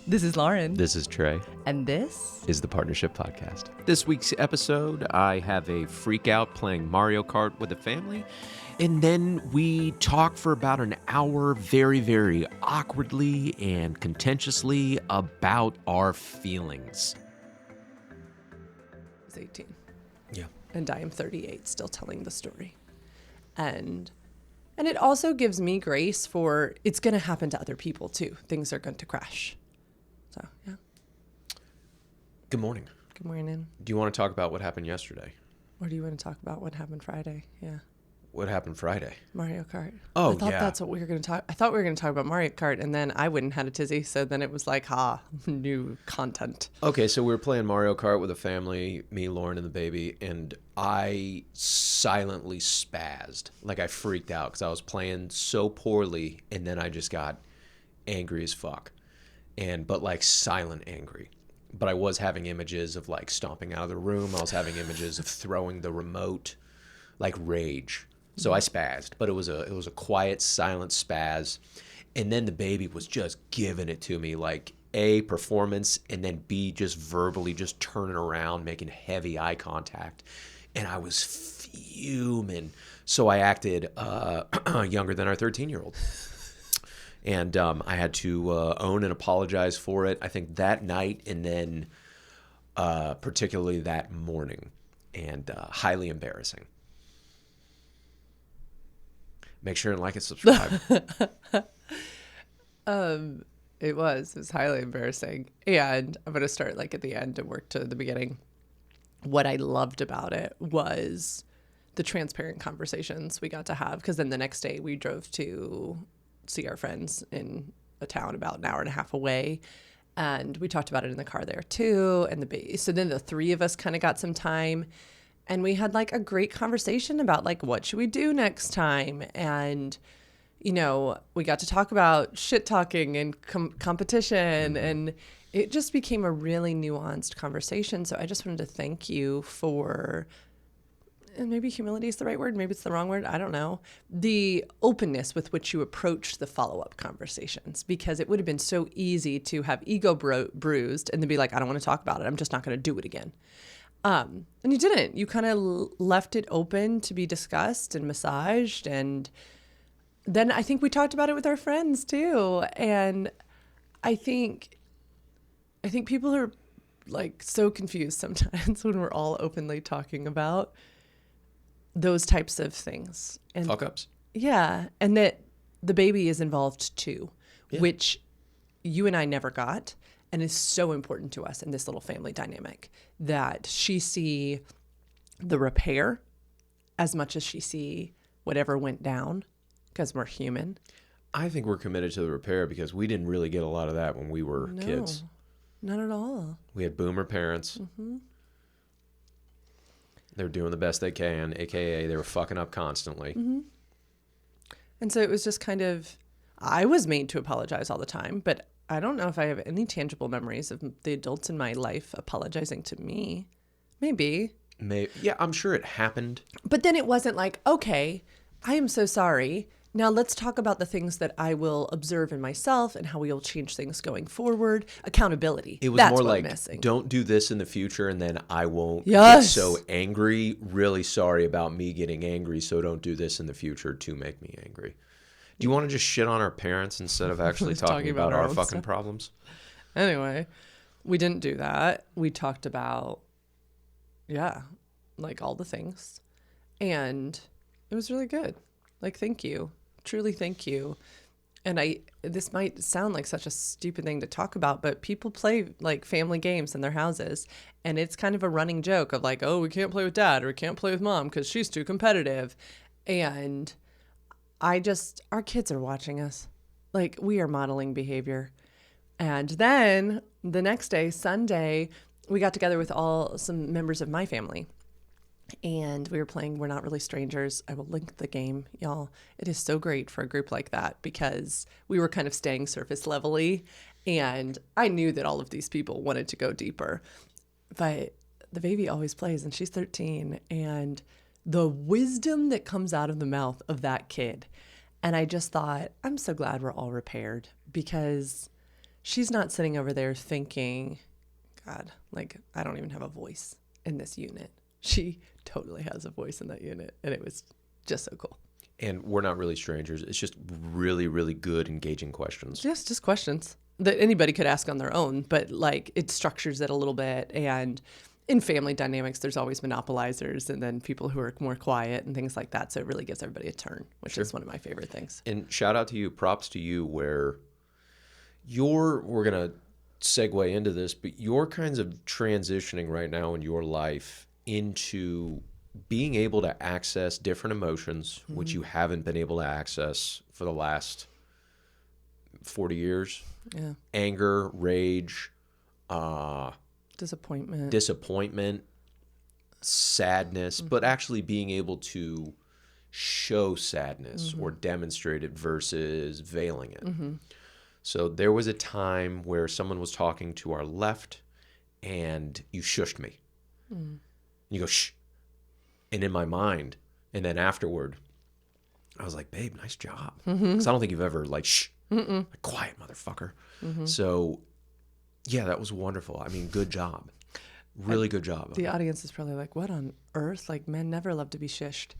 This is Lauren. This is Trey. And this is the Partnership Podcast. This week's episode, I have a freak out playing Mario Kart with the family. And then we talk for about an hour very, very awkwardly and contentiously about our feelings. I was 18. Yeah. And I am 38, still telling the story. And it also gives me grace for it's going to happen to other people too. Things are going to crash. So, yeah. Good morning. Good morning. Do you want to talk about what happened yesterday? Or do you want to talk about what happened Friday? Yeah. What happened Friday? Mario Kart. Oh, I thought yeah. that's what we were going to talk. I thought we were going to talk about Mario Kart, and then I went and had a tizzy. So then it was like, new content. Okay, so we were playing Mario Kart with a family, me, Lauren, and the baby, and I silently spazzed. Like I freaked out because I was playing so poorly, and then I just got angry as fuck. But like silent angry. But I was having images of like stomping out of the room. I was having images of throwing the remote, like rage. So I spazzed, but it was a quiet, silent spaz. And then the baby was just giving it to me, like A, performance, and then B, just verbally just turning around, making heavy eye contact. And I was fuming. So I acted younger than our 13-year-old. And I had to own and apologize for it, I think that night and then particularly that morning. And highly embarrassing. Make sure and like and subscribe. It was highly embarrassing. And I'm going to start like at the end and work to the beginning. What I loved about it was the transparent conversations we got to have. Because then the next day we drove to see our friends in a town about an hour and a half away. And we talked about it in the car there too. And so then the three of us kind of got some time. And we had like a great conversation about like, what should we do next time? And, you know, we got to talk about shit talking and competition. Mm-hmm. And it just became a really nuanced conversation. So I just wanted to thank you for, and maybe humility is the right word. Maybe it's the wrong word. I don't know. The openness with which you approached the follow-up conversations, because it would have been so easy to have ego bruised and then be like, I don't want to talk about it. I'm just not going to do it again. And you didn't. You kind of left it open to be discussed and massaged. And then I think we talked about it with our friends too. And I think people are like so confused sometimes when we're all openly talking about those types of things. And fuck ups. Yeah. And that the baby is involved too, which you and I never got. And is so important to us in this little family dynamic that she see the repair as much as she see whatever went down, because we're human. I think we're committed to the repair because we didn't really get a lot of that when we were kids. Not at all. We had boomer parents. Mm-hmm. They were doing the best they can, AKA they were fucking up constantly. Mm-hmm. And so it was just kind of, I was made to apologize all the time, but I don't know if I have any tangible memories of the adults in my life apologizing to me. Maybe. Yeah, I'm sure it happened. But then it wasn't like, okay, I am so sorry. Now let's talk about the things that I will observe in myself and how we will change things going forward. Accountability. It was That's more what like, I'm missing. Don't do this in the future and then I won't get so angry. Really sorry about me getting angry, so don't do this in the future to make me angry. Do you want to just shit on our parents instead of actually talking about our fucking stuff. Problems? Anyway, we didn't do that. We talked about, like all the things. And it was really good. Like, thank you. Truly thank you. And this might sound like such a stupid thing to talk about, but people play like family games in their houses. And it's kind of a running joke of like, oh, we can't play with dad or we can't play with mom because she's too competitive. And our kids are watching us. Like, we are modeling behavior. And then the next day, Sunday, we got together with some members of my family. And we were playing We're Not Really Strangers. I will link the game, y'all. It is so great for a group like that because we were kind of staying surface level-y. And I knew that all of these people wanted to go deeper. But the baby always plays, and she's 13. And the wisdom that comes out of the mouth of that kid. And I just thought, I'm so glad we're all repaired because she's not sitting over there thinking, God, like, I don't even have a voice in this unit. She totally has a voice in that unit. And it was just so cool. And we're not really strangers. It's just really, really good, engaging questions. Just questions that anybody could ask on their own, but like it structures it a little bit. And in family dynamics, there's always monopolizers and then people who are more quiet and things like that. So it really gives everybody a turn, which is one of my favorite things. And shout out to you, props to you, where we're going to segue into this, but you're kinds of transitioning right now in your life into being able to access different emotions, which you haven't been able to access for the last 40 years. Yeah. Anger, rage, disappointment, sadness, but actually being able to show sadness or demonstrate it versus veiling it. So there was a time where someone was talking to our left and you shushed me. You go, shh. And in my mind, and then afterward, I was like, babe, nice job. Because I don't think you've ever like, shh, like, quiet, motherfucker. So yeah, that was wonderful. I mean, good job. Really good job. The audience is probably like, what on earth? Like, men never love to be shushed.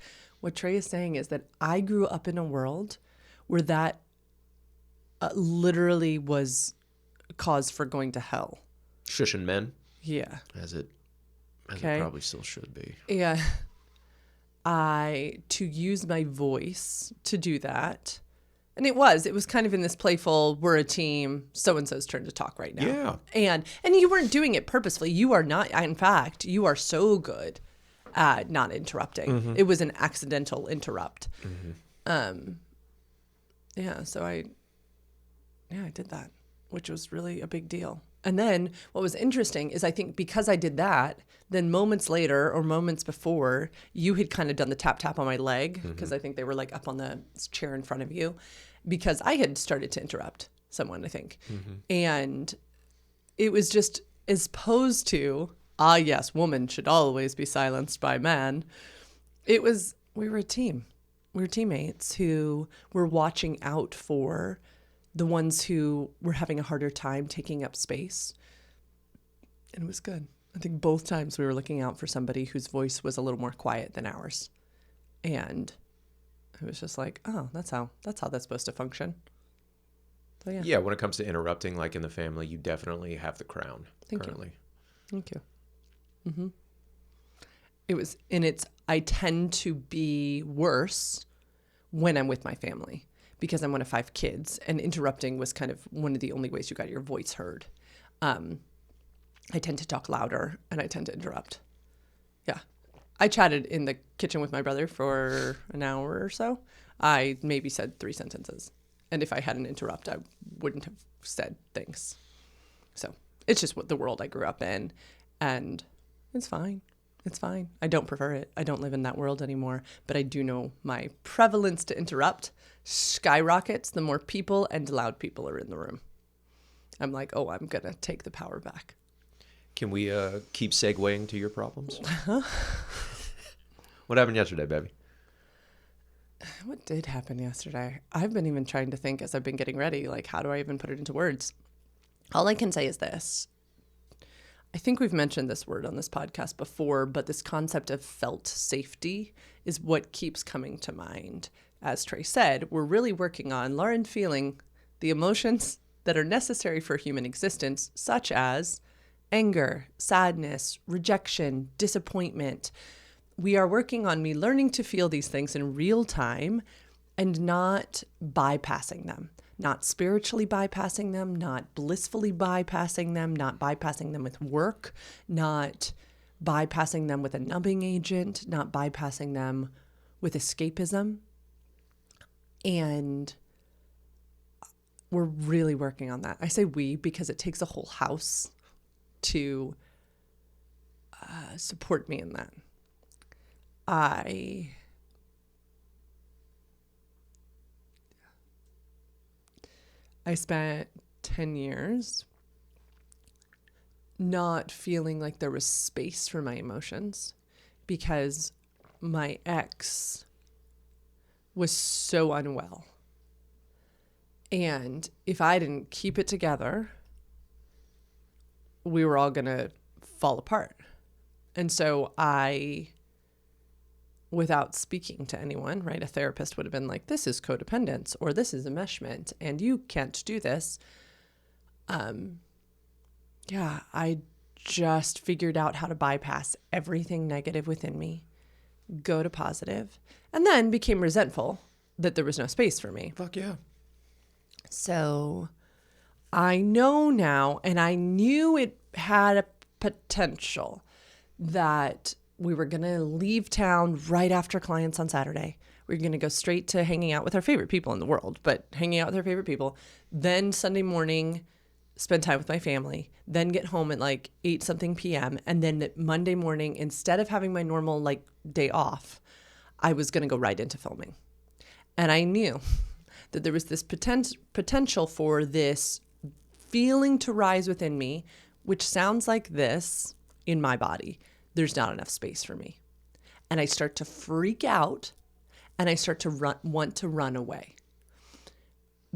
What Trey is saying is that I grew up in a world where that literally was cause for going to hell. Shushing men? Yeah. As it probably still should be. Yeah. To use my voice to do that. And it was kind of in this playful, we're a team, so-and-so's turn to talk right now. Yeah. And you weren't doing it purposefully. You are not, in fact, you are so good at not interrupting. It was an accidental interrupt. So I did that, which was really a big deal. And then what was interesting is I think because I did that, then moments later or moments before, you had kind of done the tap tap on my leg because I think they were like up on the chair in front of you because I had started to interrupt someone, I think. And it was just as opposed to, yes, woman should always be silenced by man. We were a team. We were teammates who were watching out for the ones who were having a harder time taking up space. And it was good. I think both times we were looking out for somebody whose voice was a little more quiet than ours. And it was just like, oh, that's how that's supposed to function. So Yeah, when it comes to interrupting, like in the family, you definitely have the crown currently. Thank you. I tend to be worse when I'm with my family. Because I'm one of 5 kids, and interrupting was kind of one of the only ways you got your voice heard. I tend to talk louder, and I tend to interrupt. Yeah. I chatted in the kitchen with my brother for an hour or so. I maybe said 3 sentences. And if I hadn't interrupted, I wouldn't have said things. So it's just what the world I grew up in, and it's fine. It's fine. I don't prefer it. I don't live in that world anymore, but I do know my prevalence to interrupt skyrockets the more people and loud people are in the room. I'm like, oh, I'm going to take the power back. Can we keep segueing to your problems? What happened yesterday, baby? What did happen yesterday? I've been even trying to think as I've been getting ready, like, how do I even put it into words? All I can say is this. I think we've mentioned this word on this podcast before, but this concept of felt safety is what keeps coming to mind. As Trey said, we're really working on Lauren feeling the emotions that are necessary for human existence, such as anger, sadness, rejection, disappointment. We are working on me learning to feel these things in real time and not bypassing them. Not spiritually bypassing them, not blissfully bypassing them, not bypassing them with work, not bypassing them with a numbing agent, not bypassing them with escapism. And we're really working on that. I say we because it takes a whole house to support me in that. I spent 10 years not feeling like there was space for my emotions because my ex was so unwell. And if I didn't keep it together we were all going to fall apart. And so I, without speaking to anyone, right, a therapist would have been like, this is codependence, or this is enmeshment, and you can't do this. Yeah, I just figured out how to bypass everything negative within me, go to positive, and then became resentful that there was no space for me. Fuck yeah. So I know now, and I knew it had a potential that we were going to leave town right after clients on Saturday. We were going to go straight to hanging out with our favorite people in the world, but hanging out with our favorite people. Then Sunday morning, spend time with my family, then get home at like 8 something p.m. And then Monday morning, instead of having my normal like day off, I was going to go right into filming. And I knew that there was this potential for this feeling to rise within me, which sounds like this in my body. There's not enough space for me. And I start to freak out and I start to want to run away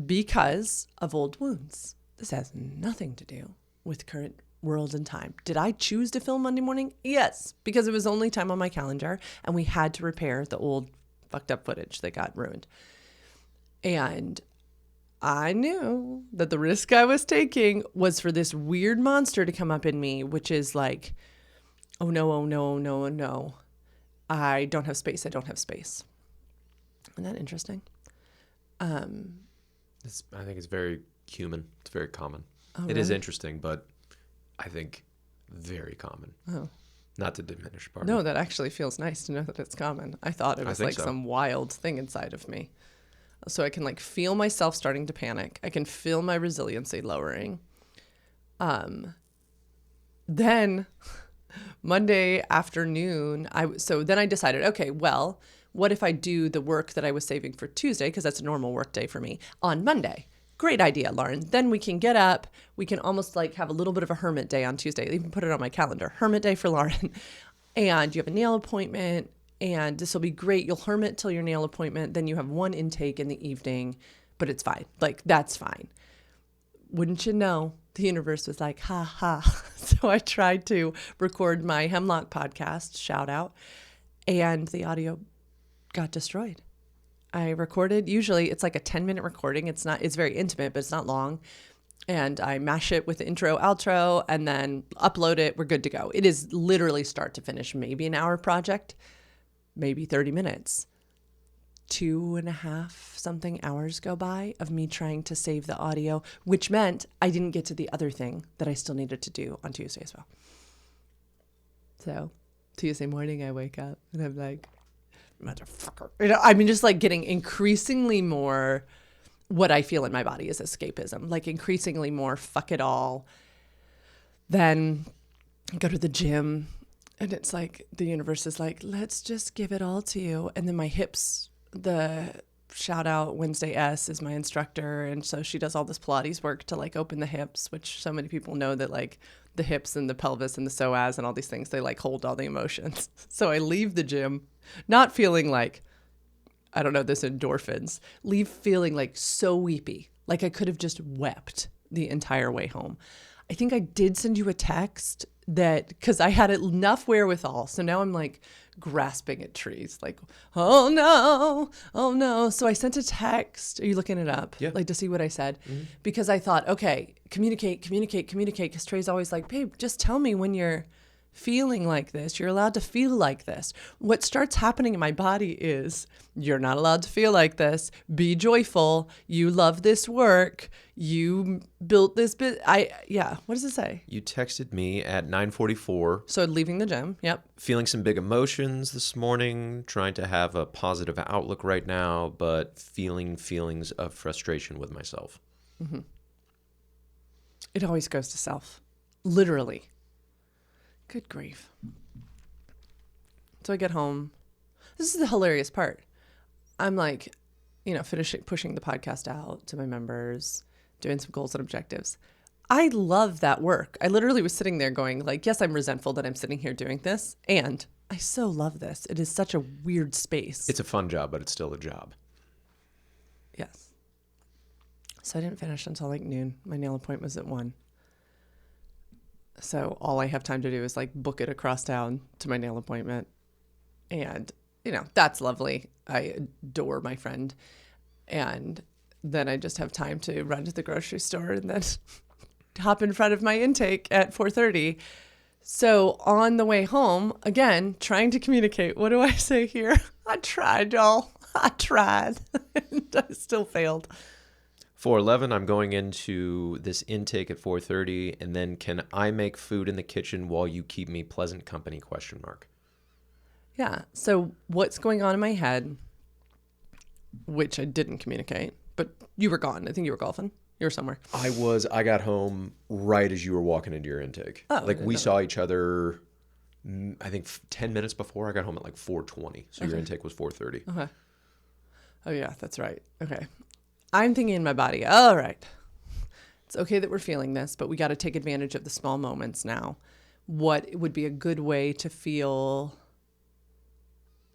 because of old wounds. This has nothing to do with current world and time. Did I choose to film Monday morning? Yes, because it was only time on my calendar and we had to repair the old fucked up footage that got ruined. And I knew that the risk I was taking was for this weird monster to come up in me, which is like, oh no, oh no, oh no, oh no. I don't have space. I don't have space. Isn't that interesting? I think it's very human. It's very common. Oh, It is really? interesting, but I think very common. Oh. Not to diminish part No, of it. that actually feels nice to know that it's common. I thought it I was think like so. some wild thing inside of me. So I can like feel myself starting to panic. I can feel my resiliency lowering. Then Monday afternoon, then I decided, okay, well, what if I do the work that I was saving for Tuesday, because that's a normal work day for me, on Monday? Great idea, Lauren. Then we can get up. We can almost like have a little bit of a hermit day on Tuesday. I even put it on my calendar. Hermit day for Lauren. And you have a nail appointment. And this will be great. You'll hermit till your nail appointment. Then you have one intake in the evening. But it's fine. Like, that's fine. Wouldn't you know, the universe was like, ha ha. So I tried to record my Hemlock podcast, shout out. And the audio got destroyed. I recorded, usually it's like a 10-minute recording. It's very intimate, but it's not long. And I mash it with the intro, outro, and then upload it. We're good to go. It is literally start to finish, maybe an hour project, maybe 30 minutes. 2.5 something hours go by of me trying to save the audio, which meant I didn't get to the other thing that I still needed to do on Tuesday as well. So Tuesday morning, I wake up and I'm like, motherfucker. Just like getting increasingly more what I feel in my body is escapism, like increasingly more fuck it all. Then go to the gym and it's like the universe is like, let's just give it all to you. And then my hips, the shout out Wednesday S is my instructor. And so she does all this Pilates work to like open the hips, which so many people know that like the hips and the pelvis and the psoas and all these things, they like hold all the emotions. So I leave the gym not feeling like, I don't know, this endorphins, leave feeling like so weepy. Like I could have just wept the entire way home. I think I did send you a text that, because I had enough wherewithal. So now I'm like grasping at trees, like, oh no. So I sent a text. Are you looking it up? Yeah. Like to see what I said? Mm-hmm. Because I thought, okay, communicate. Because Trey's always like, babe, just tell me when you're feeling like this. You're allowed to feel like this. What starts happening in my body is, you're not allowed to feel like this. Be joyful. You love this work. You built this bit. What does it say? You texted me at 9:44. So leaving the gym. Yep. Feeling some big emotions this morning, trying to have a positive outlook right now, but feeling feelings of frustration with myself. Mm-hmm. It always goes to self. Literally. Good grief. So I get home. This is the hilarious part. I'm like, pushing the podcast out to my members, doing some goals and objectives. I love that work. I literally was sitting there going like, yes, I'm resentful that I'm sitting here doing this. And I so love this. It is such a weird space. It's a fun job, but it's still a job. Yes. So I didn't finish until like noon. My nail appointment was at 1. So all I have time to do is like book it across town to my nail appointment. And, that's lovely. I adore my friend. And then I just have time to run to the grocery store and then hop in front of my intake at 4:30. So on the way home, again, trying to communicate. What do I say here? I tried, y'all. I tried. And I still failed. 4:11, I'm going into this intake at 4:30, and then can I make food in the kitchen while you keep me pleasant company, ? Yeah. So what's going on in my head, which I didn't communicate, but you were gone. I think you were golfing. You were somewhere. I got home right as you were walking into your intake. Oh, like we saw each other, I think 10 minutes before. I got home at like 4:20. So your intake was 4:30. Okay. Oh yeah, that's right. Okay. I'm thinking in my body, all right, it's okay that we're feeling this, but we got to take advantage of the small moments now. What would be a good way to feel,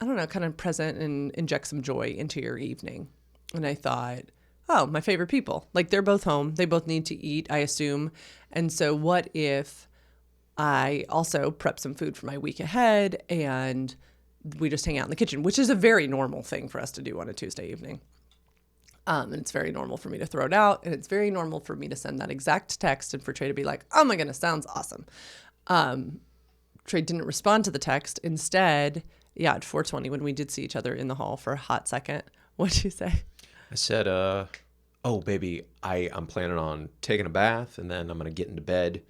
I don't know, kind of present and inject some joy into your evening? And I thought, oh, my favorite people. Like they're both home. They both need to eat, I assume. And so what if I also prep some food for my week ahead and we just hang out in the kitchen, which is a very normal thing for us to do on a Tuesday evening. And it's very normal for me to throw it out. And it's very normal for me to send that exact text and for Trey to be like, oh my goodness, sounds awesome. Trey didn't respond to the text. Instead, at 4:20, when we did see each other in the hall for a hot second, what'd you say? I said, oh, baby, I'm planning on taking a bath, and then I'm going to get into bed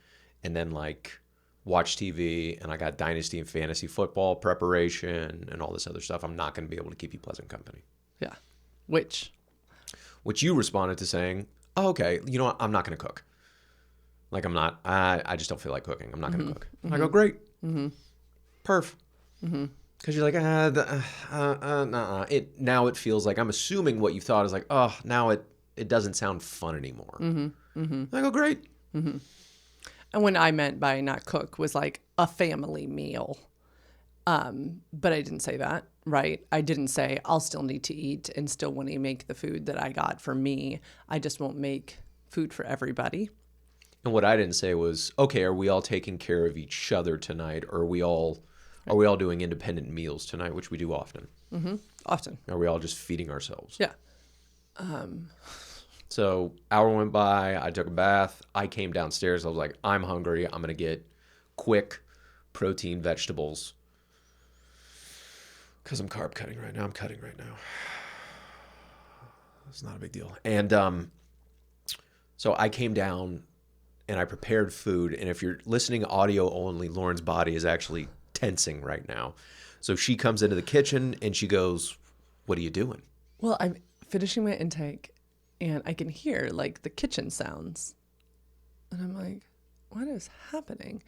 and then like watch TV. And I got dynasty and fantasy football preparation and all this other stuff. I'm not going to be able to keep you pleasant company. Yeah. Which you responded to saying, oh, okay, you know what? I'm not going to cook. Like I'm not, I just don't feel like cooking. I'm not going to cook. I go, great. Perf. Because you're like, nah. Now it feels like, I'm assuming what you thought is like, oh, now it doesn't sound fun anymore. I go, great. And what I meant by not cook was like a family meal. But I didn't say that, right? I didn't say I'll still need to eat and still want to make the food that I got for me. I just won't make food for everybody. And what I didn't say was, okay, are we all taking care of each other tonight? Or are we all doing independent meals tonight, which we do often? Often. Are we all just feeding ourselves? Yeah. So hour went by, I took a bath, I came downstairs, I was like, I'm hungry, I'm going to get quick protein vegetables. Because I'm carb cutting right now. I'm cutting right now. It's not a big deal. And so I came down and I prepared food. And if you're listening audio only, Lauren's body is actually tensing right now. So she comes into the kitchen and she goes, what are you doing? Well, I'm finishing my intake and I can hear like the kitchen sounds. And I'm like, what is happening?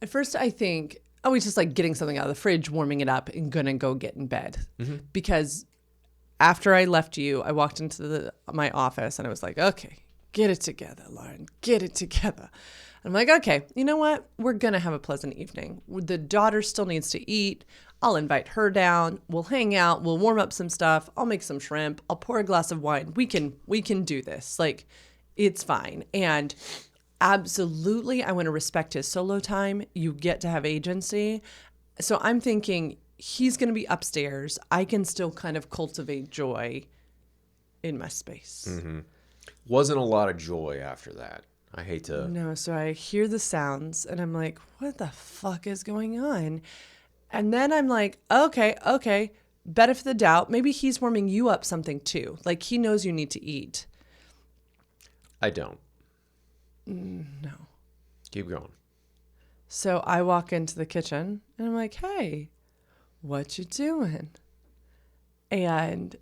At first I think, oh, he's just like getting something out of the fridge, warming it up, and gonna go get in bed. Because after I left you, I walked into my office and I was like, okay, get it together, Lauren, get it together. I'm like, okay, you know what? We're gonna have a pleasant evening. The daughter still needs to eat. I'll invite her down. We'll hang out. We'll warm up some stuff. I'll make some shrimp. I'll pour a glass of wine. We can do this. Like, it's fine. And absolutely, I want to respect his solo time. You get to have agency. So I'm thinking he's going to be upstairs. I can still kind of cultivate joy in my space. Wasn't a lot of joy after that. I hate to. No, so I hear the sounds and I'm like, what the fuck is going on? And then I'm like, okay. Benefit of the doubt. Maybe he's warming you up something too. Like he knows you need to eat. I don't. No. Keep going. So I walk into the kitchen and I'm like, hey, what you doing? And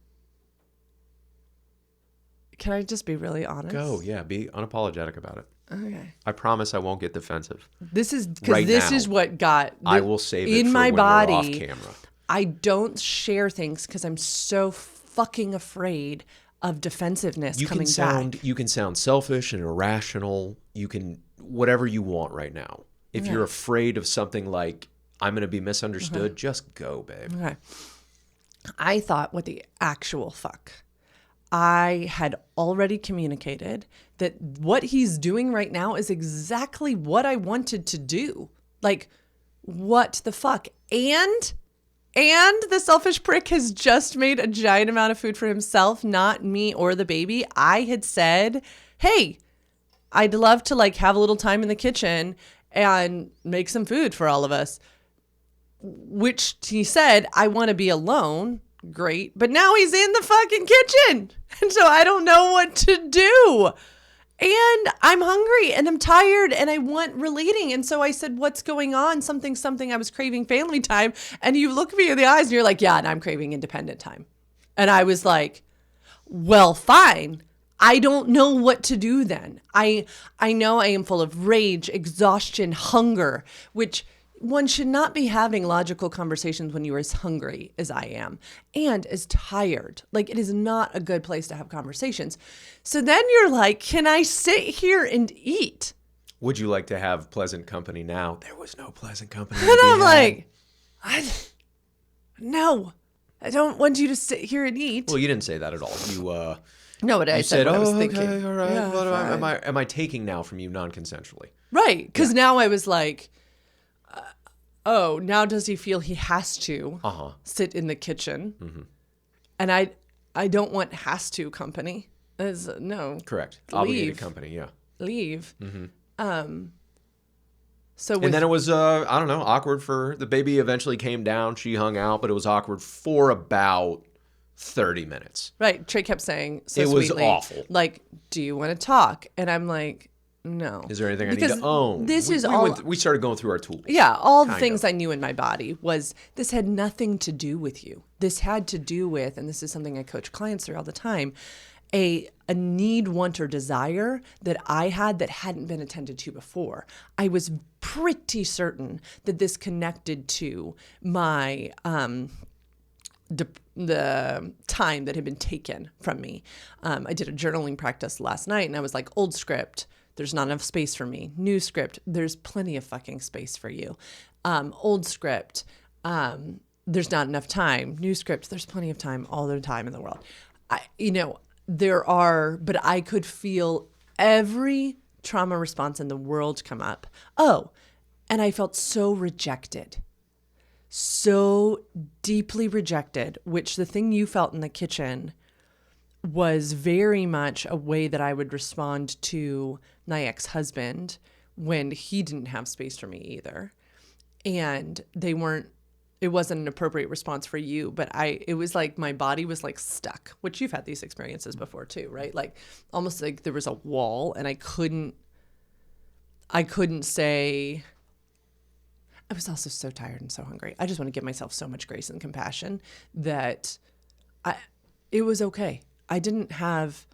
can I just be really honest? Go, yeah. Be unapologetic about it. Okay. I promise I won't get defensive. This is because this is what got I will save it in for my when body. we're off camera. I don't share things because I'm so fucking afraid of defensiveness coming back. You can sound selfish and irrational. You can whatever you want right now. If you're afraid of something like I'm going to be misunderstood, just go, babe. Okay. I thought, what the actual fuck? I had already communicated that what he's doing right now is exactly what I wanted to do. Like, what the fuck? And the selfish prick has just made a giant amount of food for himself, not me or the baby. I had said, hey, I'd love to like have a little time in the kitchen and make some food for all of us. Which he said, I want to be alone. Great. But now he's in the fucking kitchen. And so I don't know what to do. And I'm hungry and I'm tired and I want relating. And so I said, what's going on? Something. I was craving family time. And you look me in the eyes and you're like, yeah, and I'm craving independent time. And I was like, well, fine. I don't know what to do then. I know I am full of rage, exhaustion, hunger, which one should not be having logical conversations when you are as hungry as I am and as tired. Like, it is not a good place to have conversations. So then you're like, can I sit here and eat? Would you like to have pleasant company now? There was no pleasant company. And I'm like, no, I don't want you to sit here and eat. Well, you didn't say that at all. You no, what I said, what I was thinking. Okay, all right. Yeah, what am I taking now from you non-consensually? Right, because now I was like, oh, now does he feel he has to sit in the kitchen? Mm-hmm. And I don't want has to company. No. Correct. Leave. Obligated company, yeah. Leave. Mm-hmm. And then it was, I don't know, awkward for the baby eventually came down. She hung out, but it was awkward for about 30 minutes. Right. Trey kept saying so it was sweetly, awful. Like, do you want to talk? And I'm like, no. Is there anything I need to own? We started going through our tools. Yeah, all the things I knew in my body was this had nothing to do with you. This had to do with, and this is something I coach clients through all the time, a need, want, or desire that I had that hadn't been attended to before. I was pretty certain that this connected to my the time that had been taken from me. I did a journaling practice last night, and I was like, old script, there's not enough space for me. New script, there's plenty of fucking space for you. Old script, there's not enough time. New script, there's plenty of time, all the time in the world. But I could feel every trauma response in the world come up. Oh, and I felt so rejected. So deeply rejected, which the thing you felt in the kitchen was very much a way that I would respond to my ex-husband when he didn't have space for me either. And it wasn't an appropriate response for you, but it was like my body was like stuck, which you've had these experiences before too, right? Like almost like there was a wall and I couldn't say. I was also so tired and so hungry. I just want to give myself so much grace and compassion that it was okay. I didn't have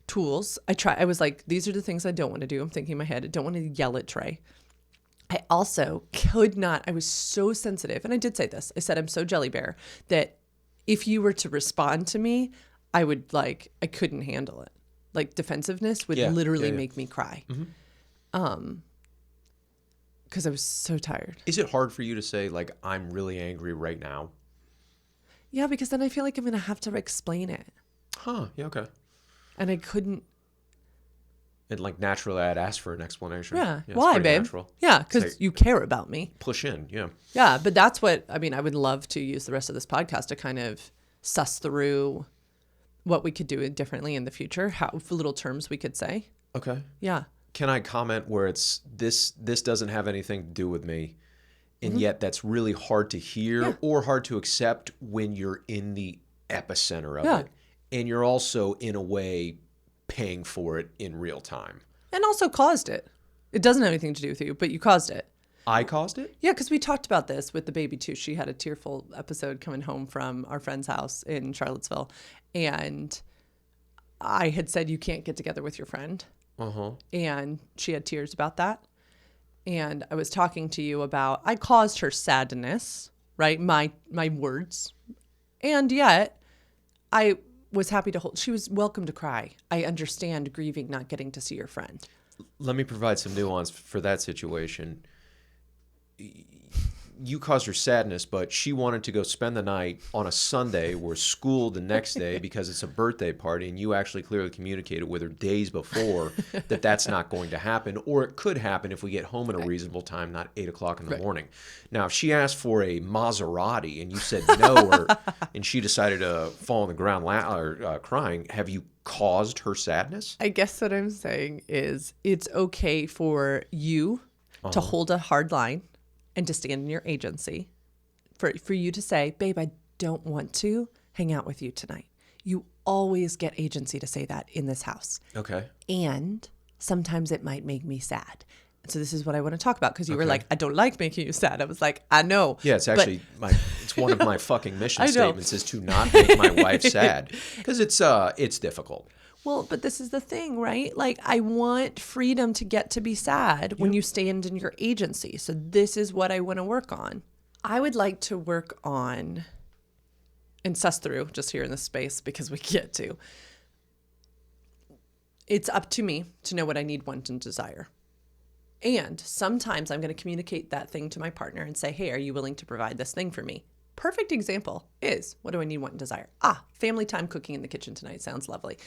tools. I was like, these are the things I don't want to do. I'm thinking in my head, I don't want to yell at Trey. I also could not, I was so sensitive. And I did say this. I said, I'm so jelly bear that if you were to respond to me, I couldn't handle it. Like defensiveness would literally make me cry. Mm-hmm. Because I was so tired. Is it hard for you to say, like, I'm really angry right now? Yeah, because then I feel like I'm going to have to explain it. Huh, yeah, okay. And I couldn't. And, like, naturally, I'd ask for an explanation. Yeah, why, babe? Natural. Yeah, because you care about me. Push in, yeah. Yeah, but that's what, I would love to use the rest of this podcast to kind of suss through what we could do differently in the future, how little terms we could say. Okay. Yeah. Can I comment where it's this doesn't have anything to do with me, and yet that's really hard to hear or hard to accept when you're in the epicenter of it, and you're also in a way paying for it in real time, and also caused it. It doesn't have anything to do with you, but you caused it. I caused it? Yeah, because we talked about this with the baby too. She had a tearful episode coming home from our friend's house in Charlottesville, and I had said you can't get together with your friend. And she had tears about that. And I was talking to you about, I caused her sadness, right? My words. And yet I was happy to she was welcome to cry. I understand grieving, not getting to see your friend. Let me provide some nuance for that situation. you caused her sadness, but she wanted to go spend the night on a Sunday where school the next day because it's a birthday party, and you actually clearly communicated with her days before that that's not going to happen, or it could happen if we get home at a reasonable time, not 8 o'clock in the morning. Now, if she asked for a Maserati and you said no, and she decided to fall on the ground crying, have you caused her sadness? I guess what I'm saying is it's okay for you to hold a hard line and to stand in your agency, for you to say, babe, I don't want to hang out with you tonight. You always get agency to say that in this house. Okay. And sometimes it might make me sad. So this is what I want to talk about, because you were like, I don't like making you sad. I was like, I know. Yeah, it's actually it's one of my fucking mission statements is to not make my wife sad, because it's difficult. Well, but this is the thing, right? Like, I want freedom to get to be sad when you stand in your agency. So this is what I want to work on. I would like to work on and suss through just here in this space, because we get to. It's up to me to know what I need, want, and desire. And sometimes I'm going to communicate that thing to my partner and say, hey, are you willing to provide this thing for me? Perfect example is, what do I need, want, and desire? Family time, cooking in the kitchen tonight. Sounds lovely.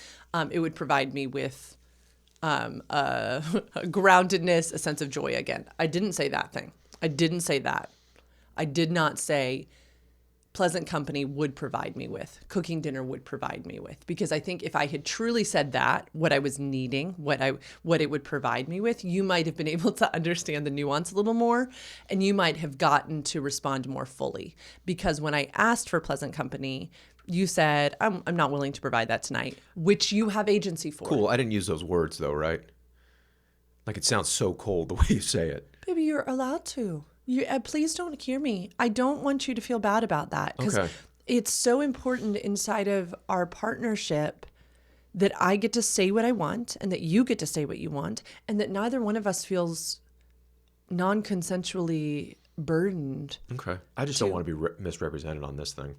It would provide me with a groundedness, a sense of joy again. I didn't say that thing. I didn't say that. I did not say pleasant company would provide me with, cooking dinner would provide me with, because I think if I had truly said that, what I was needing, what it would provide me with, you might have been able to understand the nuance a little more, and you might have gotten to respond more fully. Because when I asked for pleasant company, you said, I'm not willing to provide that tonight, which you have agency for. Cool. I didn't use those words though, right? Like, it sounds so cold the way you say it. Baby, you're allowed to. Please don't hear me. I don't want you to feel bad about that, because it's so important inside of our partnership that I get to say what I want and that you get to say what you want, and that neither one of us feels non-consensually burdened. Okay. I just don't want to be misrepresented on this thing.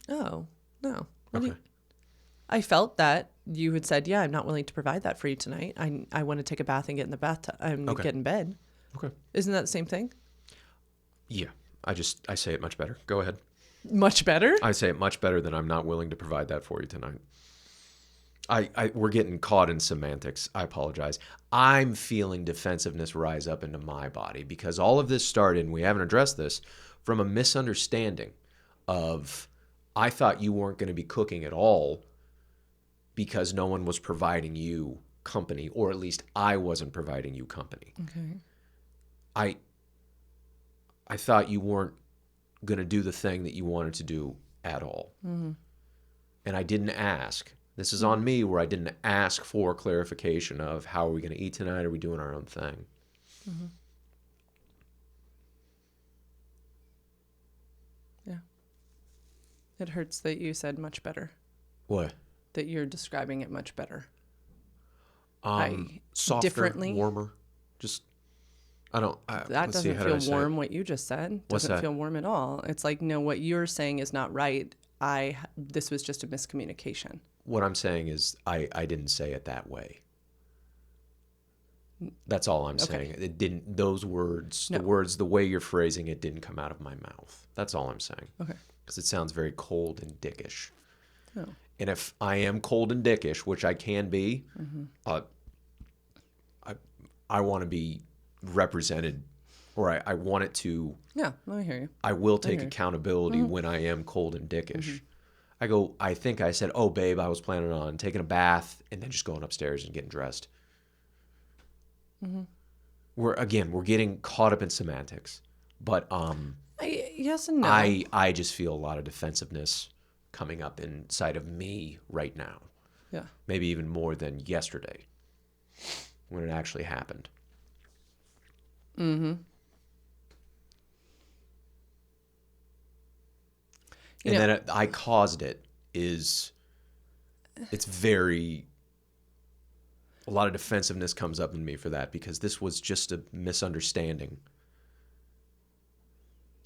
Oh, no. Okay. I felt that you had said, yeah, I'm not willing to provide that for you tonight. I want to take a bath and get in the bathtub. Get in bed. Okay. Isn't that the same thing? Yeah. I say it much better. Go ahead. Much better? I say it much better than I'm not willing to provide that for you tonight. We're getting caught in semantics. I apologize. I'm feeling defensiveness rise up into my body, because all of this started, and we haven't addressed this, from a misunderstanding of, I thought you weren't going to be cooking at all because no one was providing you company, or at least I wasn't providing you company. Okay. I thought you weren't going to do the thing that you wanted to do at all. Mm-hmm. And I didn't ask. This is on me, where I didn't ask for clarification of, how are we going to eat tonight? Are we doing our own thing? Mm-hmm. Yeah. It hurts that you said much better. What? That you're describing it much better. Softer, differently? Warmer. Just... that doesn't feel warm. What you just said doesn't feel warm at all. It's like, no, what you're saying is not right. This was just a miscommunication. What I'm saying is, I didn't say it that way. That's all I'm saying. It didn't. Those words, no. The way you're phrasing it, didn't come out of my mouth. That's all I'm saying. Okay. Because it sounds very cold and dickish. Oh. And if I am cold and dickish, which I can be, I want to be represented, or I want it to. Yeah, I hear you. I will take accountability when I am cold and dickish. I think I said, oh, babe, I was planning on taking a bath and then just going upstairs and getting dressed. Mm-hmm. We're getting caught up in semantics, but yes and no. I just feel a lot of defensiveness coming up inside of me right now. Yeah. Maybe even more than yesterday when it actually happened. Mm-hmm. And then I caused it it's very, a lot of defensiveness comes up in me for that, because this was just a misunderstanding.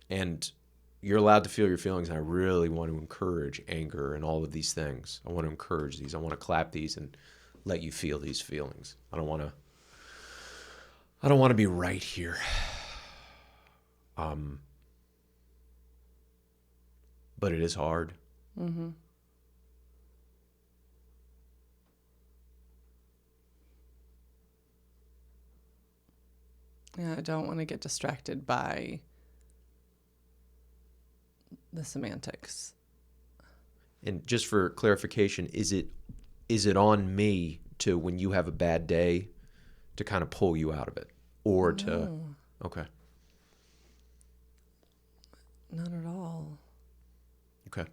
And you're allowed to feel your feelings, and I really want to encourage anger and all of these things. I want to encourage these. I want to clap these and let you feel these feelings. I don't want to be right here. But it is hard. Mm-hmm. Yeah, I don't want to get distracted by the semantics. And just for clarification, is it on me to, when you have a bad day, to kind of pull you out of it? Or to... No, Okay. not at all. Okay.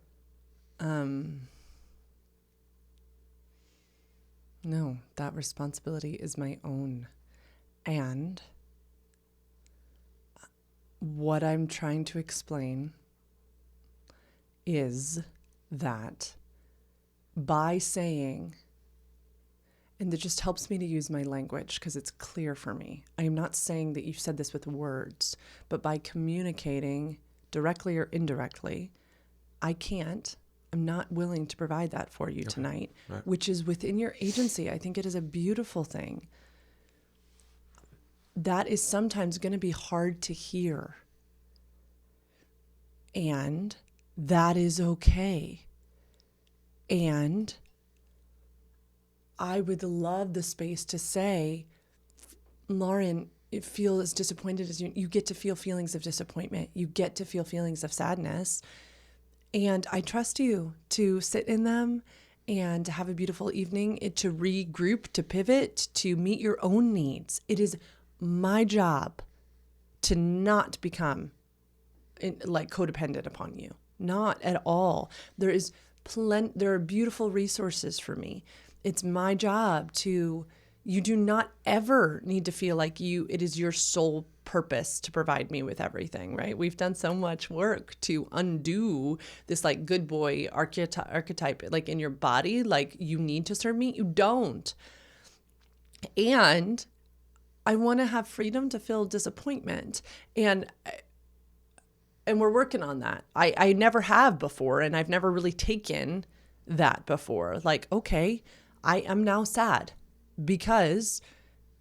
No, that responsibility is my own. And what I'm trying to explain is that by saying, and it just helps me to use my language because it's clear for me. I am not saying that you've said this with words, but by communicating directly or indirectly, I'm not willing to provide that for you tonight, right. Which is within your agency. I think it is a beautiful thing. That is sometimes going to be hard to hear. And that is okay. And I would love the space to say, Lauren, feel as disappointed as you get to feel feelings of disappointment. You get to feel feelings of sadness. And I trust you to sit in them and to have a beautiful evening, to regroup, to pivot, to meet your own needs. It is my job to not become like codependent upon you. Not at all. There are beautiful resources for me. It's my job you do not ever need to feel like it is your sole purpose to provide me with everything, right? We've done so much work to undo this like good boy archetype, like in your body, like you need to serve me. You don't. And I want to have freedom to feel disappointment. And we're working on that. I never have before, and I've never really taken that before. Like, okay, I am now sad because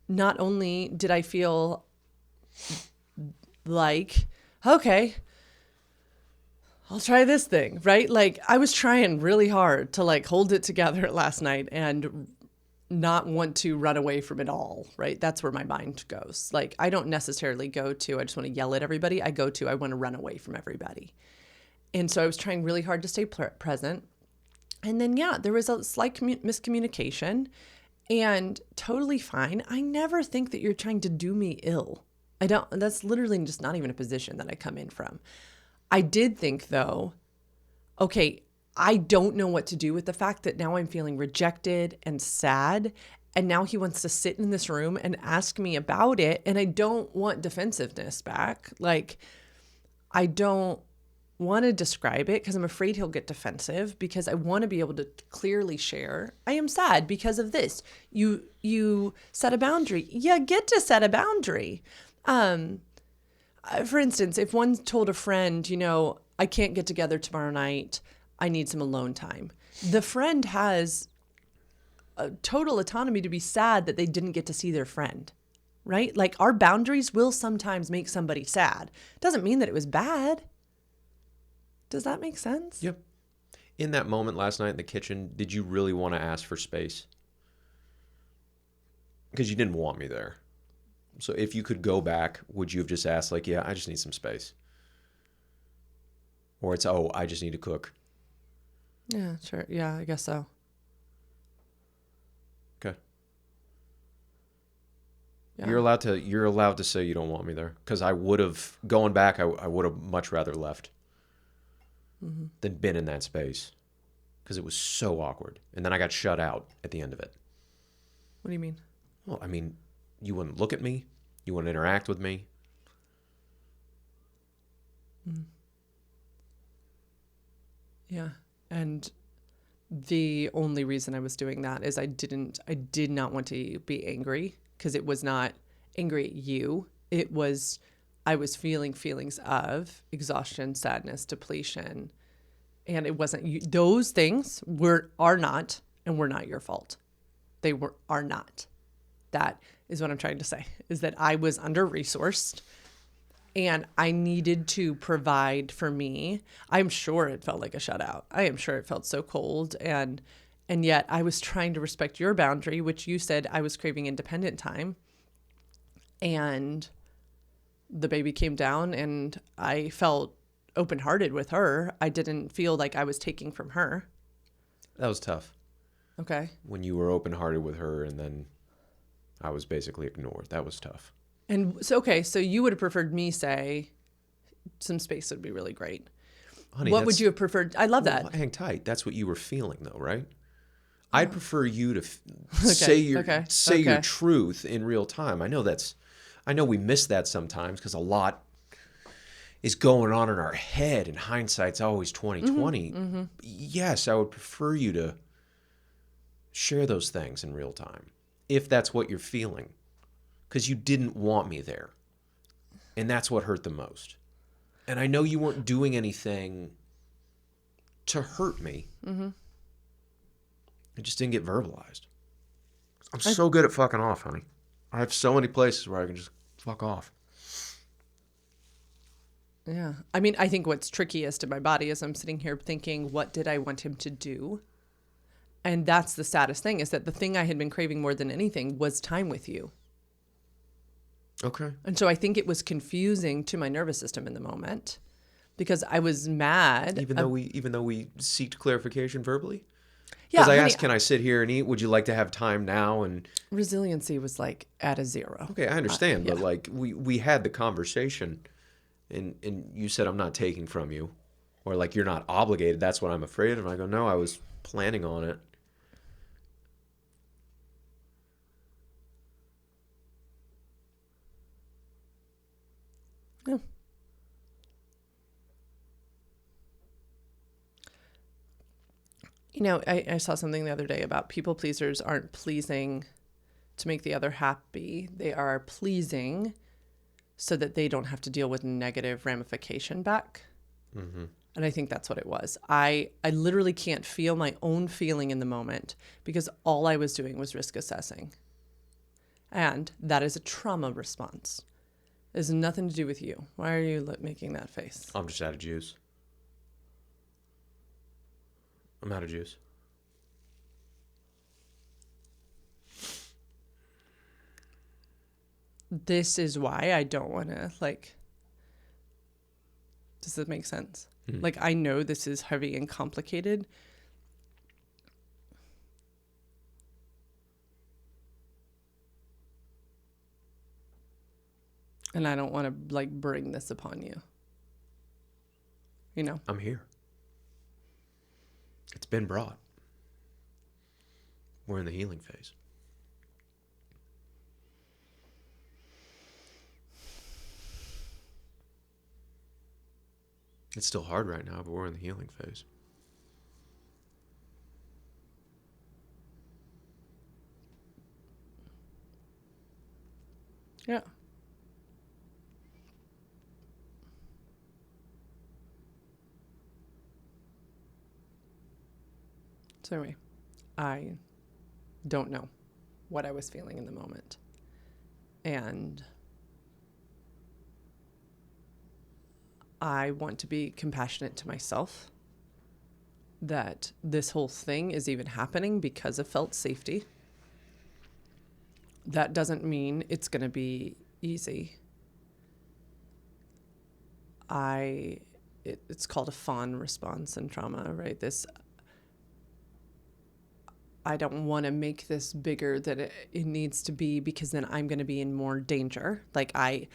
not only did I feel like, okay, I'll try this thing, right? Like I was trying really hard to like hold it together last night and not want to run away from it all, right? That's where my mind goes. Like I don't necessarily go to, I just want to yell at everybody. I want to run away from everybody. And so I was trying really hard to stay present. And then, yeah, there was a slight miscommunication and totally fine. I never think that you're trying to do me ill. That's literally just not even a position that I come in from. I did think though, okay, I don't know what to do with the fact that now I'm feeling rejected and sad. And now he wants to sit in this room and ask me about it. And I don't want defensiveness back. Like, I don't want to describe it because I'm afraid he'll get defensive because I want to be able to clearly share. I am sad because of this. You set a boundary. You get to set a boundary. For instance, if one told a friend, I can't get together tomorrow night, I need some alone time. The friend has a total autonomy to be sad that they didn't get to see their friend, right? Like our boundaries will sometimes make somebody sad. Doesn't mean that it was bad. Does that make sense? Yep. In that moment last night in the kitchen, did you really want to ask for space? Because you didn't want me there. So if you could go back, would you have just asked like, yeah, I just need some space? Or it's, oh, I just need to cook. Yeah, sure. Yeah, I guess so. Okay. Yeah. You're allowed to say you don't want me there. Because I would have, going back, I would have much rather left than been in that space. Because it was so awkward. And then I got shut out at the end of it. What do you mean? Well, I mean, you wouldn't look at me. You wouldn't interact with me. Yeah. And the only reason I was doing that is I did not want to be angry because it was not angry at you. It was, I was feeling feelings of exhaustion, sadness, depletion. And it wasn't you. Those things are not your fault. They are not. That is what I'm trying to say, is that I was under-resourced and I needed to provide for me. I'm sure it felt like a shutout. I am sure it felt so cold, and yet I was trying to respect your boundary, which you said I was craving independent time. And the baby came down and I felt open-hearted with her. I didn't feel like I was taking from her. That was tough. Okay. When you were open-hearted with her and then I was basically ignored. That was tough. And so, okay, so you would have preferred me say some space would be really great. Honey, what would you have preferred? I love that. Hang tight. That's what you were feeling though, right? I'd prefer you to say your truth in real time. I know we miss that sometimes because a lot is going on in our head, and hindsight's always 2020. Mm-hmm. Yes, I would prefer you to share those things in real time if that's what you're feeling, because you didn't want me there, and that's what hurt the most. And I know you weren't doing anything to hurt me. Mm-hmm. It just didn't get verbalized. I'm so good at fucking off, honey. I have so many places where I can just fuck off. Yeah. I mean, I think what's trickiest in my body is I'm sitting here thinking, what did I want him to do? And that's the saddest thing, is that the thing I had been craving more than anything was time with you. Okay. And so I think it was confusing to my nervous system in the moment because I was mad. Even though we seeked clarification verbally? Yeah, because I asked, can I sit here and eat? Would you like to have time now? And resiliency was like at a 0. Okay, I understand, but like we had the conversation, and you said I'm not taking from you, or like you're not obligated. That's what I'm afraid of. And I go, no, I was planning on it. Yeah. You know, I saw something the other day about people pleasers aren't pleasing to make the other happy. They are pleasing so that they don't have to deal with negative ramification back. Mm-hmm. And I think that's what it was. I literally can't feel my own feeling in the moment because all I was doing was risk assessing. And that is a trauma response. It has nothing to do with you. Why are you making that face? I'm just out of juice. I'm out of juice. This is why I don't want to, does that make sense? Mm. Like, I know this is heavy and complicated. And I don't want to, bring this upon you. You know? I'm here. It's been brought. We're in the healing phase. It's still hard right now, but we're in the healing phase. Yeah. So anyway, I don't know what I was feeling in the moment. And I want to be compassionate to myself that this whole thing is even happening because of felt safety. That doesn't mean it's going to be easy. It's called a fawn response in trauma, right? I don't want to make this bigger than it needs to be because then I'm going to be in more danger. Like I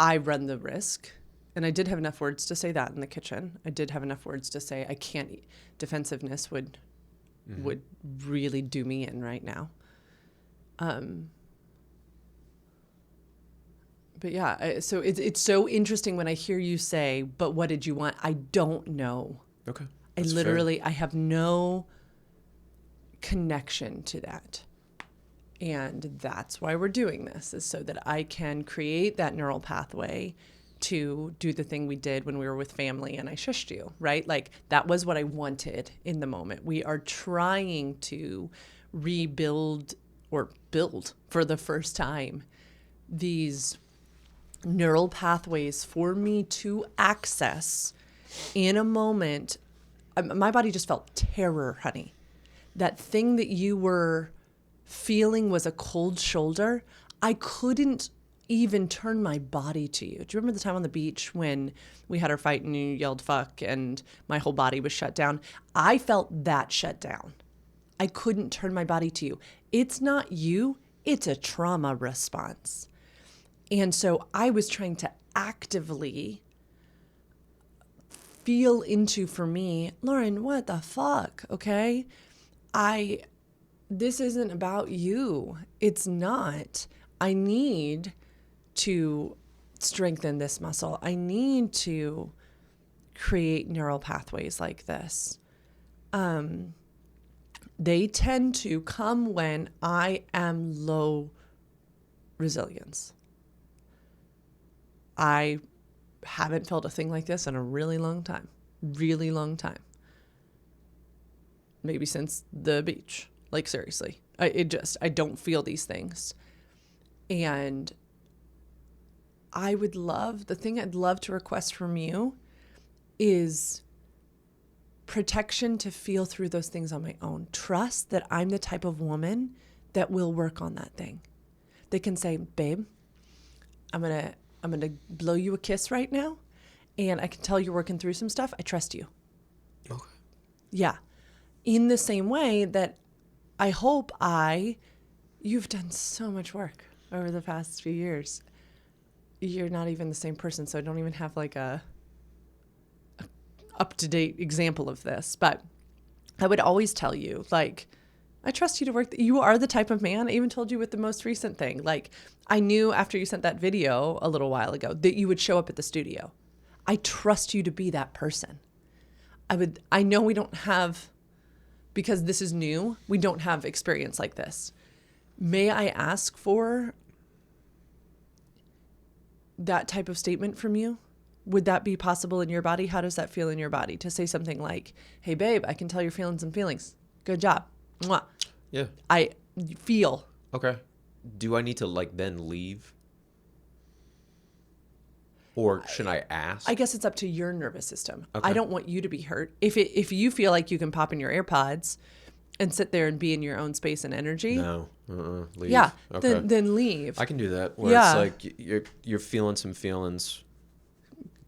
run the risk. And I did have enough words to say that in the kitchen. I did have enough words to say I can't eat. Defensiveness would really do me in right now. But yeah, so it's so interesting when I hear you say, but what did you want? I don't know. Okay. I have no connection to that. And that's why we're doing this, is so that I can create that neural pathway to do the thing we did when we were with family and I shushed you, right? Like that was what I wanted in the moment. We are trying to rebuild or build for the first time these neural pathways for me to access in a moment. My body just felt terror, honey. That thing that you were feeling was a cold shoulder. I couldn't even turn my body to you. Do you remember the time on the beach when we had our fight and you yelled fuck and my whole body was shut down? I felt that shut down. I couldn't turn my body to you. It's not you, it's a trauma response. And so I was trying to actively feel into, for me, Lauren, what the fuck? Okay. This isn't about you. It's not. I need to strengthen this muscle. I need to create neural pathways like this. They tend to come when I am low resilience. I haven't felt a thing like this in a really long time. Really long time. Maybe since the beach. Like, seriously. I don't feel these things. And the thing I'd love to request from you is protection to feel through those things on my own. Trust that I'm the type of woman that will work on that thing. They can say, babe, I'm going to blow you a kiss right now. And I can tell you're working through some stuff. I trust you. Okay. Yeah. In the same way that I hope you've done so much work over the past few years. You're not even the same person, so I don't even have like a up-to-date example of this. But I would always tell you, like, I trust you to work. You are the type of man. I even told you with the most recent thing. Like, I knew after you sent that video a little while ago that you would show up at the studio. I trust you to be that person. I know we don't have, because this is new, we don't have experience like this. May I ask for that type of statement from you? Would that be possible in your body? How does that feel in your body? To say something like, hey, babe, I can tell you're feeling some feelings. Good job. Mwah. Yeah. I feel. Okay. Do I need to like then leave? Or should I ask? I guess it's up to your nervous system. Okay. I don't want you to be hurt. If you feel like you can pop in your AirPods and sit there and be in your own space and energy. No. Leave. Yeah. Okay. Then leave. I can do that. Where Yeah. it's like you're feeling some feelings.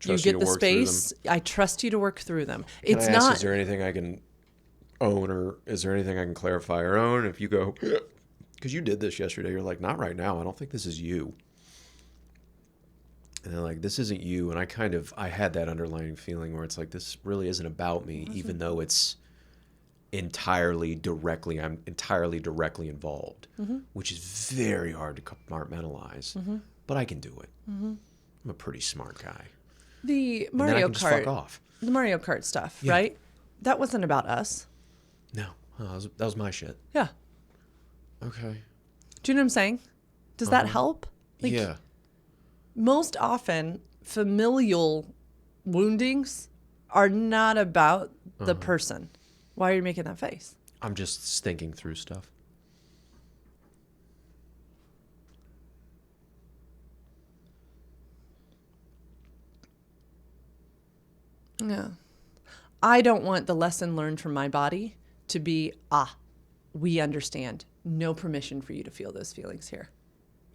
You get the space. I trust you to work through them. Can I ask, is there anything I can own, or is there anything I can clarify or own? If you go, because you did this yesterday, you're like, not right now. I don't think this is you. And they're like, this isn't you. And I had that underlying feeling where it's like, this really isn't about me, even though it's I'm entirely directly involved, which is very hard to compartmentalize, but I can do it. I'm a pretty smart guy. The And then I Mario can just fuck Kart, off. the Mario Kart stuff, Yeah. right? That wasn't about us. No, that was my shit. Yeah. Okay. Do you know what I'm saying? Does that help? Like, yeah. most often, familial woundings are not about the person. Why are you making that face? I'm just thinking through stuff. Yeah. I don't want the lesson learned from my body to be, we understand. No permission for you to feel those feelings here.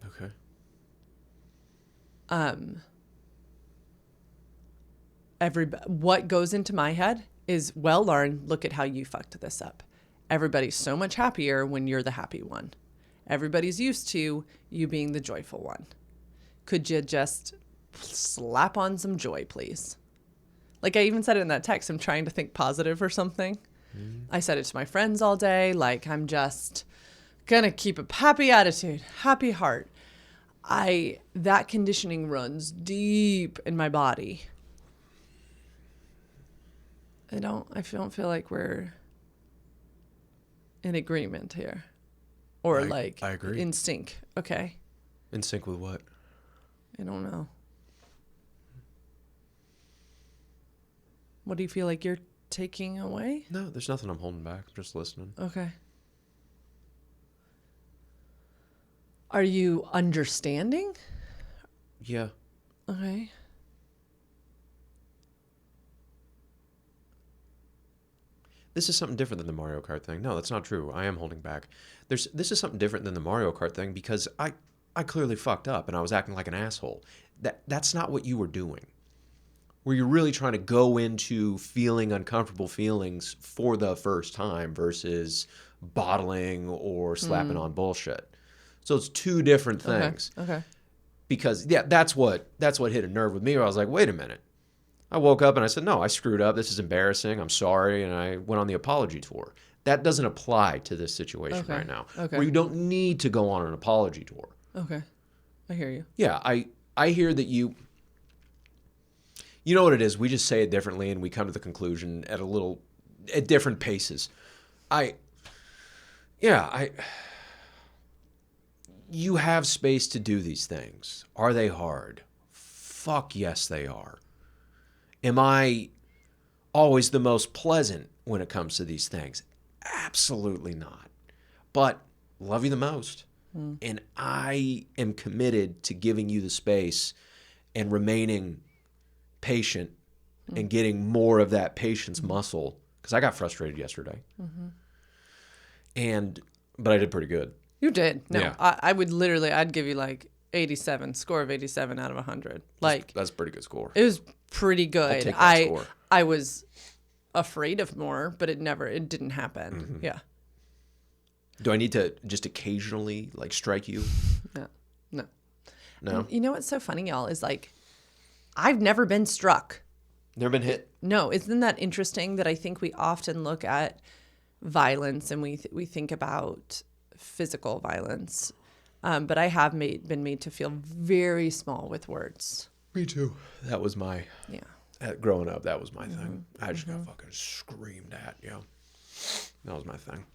Okay. What goes into my head is, well, Lauren, look at how you fucked this up. Everybody's so much happier when you're the happy one. Everybody's used to you being the joyful one. Could you just slap on some joy, please? Like I even said it in that text, I'm trying to think positive or something. I said it to my friends all day. Like, I'm just gonna keep a happy attitude, happy heart. That conditioning runs deep in my body. I don't feel like we're in agreement here. Or I agree. In sync. Okay. In sync with what? I don't know. What do you feel like you're taking away? No, there's nothing I'm holding back. I'm just listening. Okay. Are you understanding? Yeah. Okay. This is something different than the Mario Kart thing. No, that's not true. I am holding back. This is something different than the Mario Kart thing because I clearly fucked up and I was acting like an asshole. That's not what you were doing. Where you're really trying to go into feeling uncomfortable feelings for the first time versus bottling or slapping on bullshit. So it's two different things. Okay. Because yeah, that's what hit a nerve with me. Where I was like, wait a minute. I woke up and I said, no, I screwed up. This is embarrassing. I'm sorry. And I went on the apology tour. That doesn't apply to this situation right now. Okay. Where you don't need to go on an apology tour. Okay. I hear you. Yeah, I hear that you know what it is. We just say it differently and we come to the conclusion at different paces. You have space to do these things. Are they hard? Fuck yes, they are. Am I always the most pleasant when it comes to these things? Absolutely not. But love you the most. And I am committed to giving you the space and remaining patient and getting more of that patience muscle. Because I got frustrated yesterday. But I did pretty good. You did. No, Yeah. I'd give you like 87, score of 87 out of 100. Like, That's a pretty good score. it was pretty good. I'll take that score. I was afraid of more, but it didn't happen. Yeah. Do I need to just occasionally like strike you? No. No? And you know what's so funny, y'all, is like, I've never been struck. Never been hit? No, isn't that interesting that I think we often look at violence and we think about physical violence, but I have been made to feel very small with words. Me too. That was growing up, that was my thing. I just got fucking screamed at, That was my thing.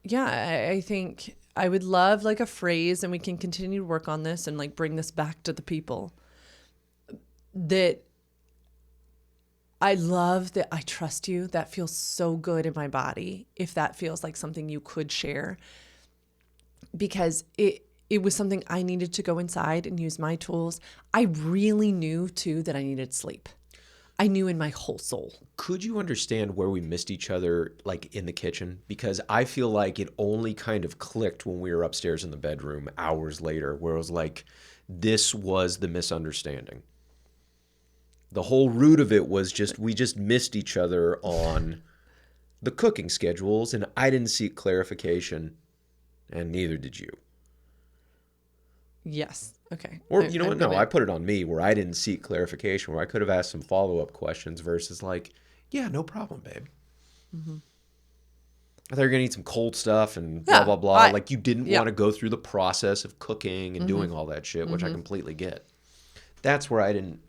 Yeah, I think I would love like a phrase, and we can continue to work on this and like bring this back to the people, that I love that I trust you. That feels so good in my body. If that feels like something you could share, because it was something I needed to go inside and use my tools. I really knew too that I needed sleep. I knew in my whole soul. Could you understand where we missed each other, like in the kitchen? Because I feel like it only kind of clicked when we were upstairs in the bedroom hours later, where it was like, this was the misunderstanding. The whole root of it was we just missed each other on the cooking schedules, and I didn't seek clarification, and neither did you. Yes. Okay. Or you know what? No, I put it on me where I didn't seek clarification, where I could have asked some follow-up questions versus like, yeah, no problem, babe. I thought you were going to eat some cold stuff and blah, blah, blah. Like you didn't want to go through the process of cooking and doing all that shit, which I completely get. That's where I didn't.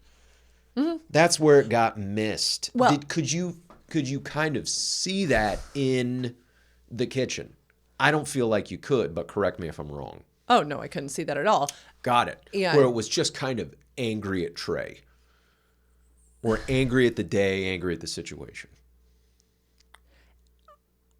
That's where it got missed. Well, could you kind of see that in the kitchen? I don't feel like you could, but correct me if I'm wrong. Oh, no, I couldn't see that at all. Got it. Yeah. Where it was just kind of angry at Trey. Or angry at the day, angry at the situation.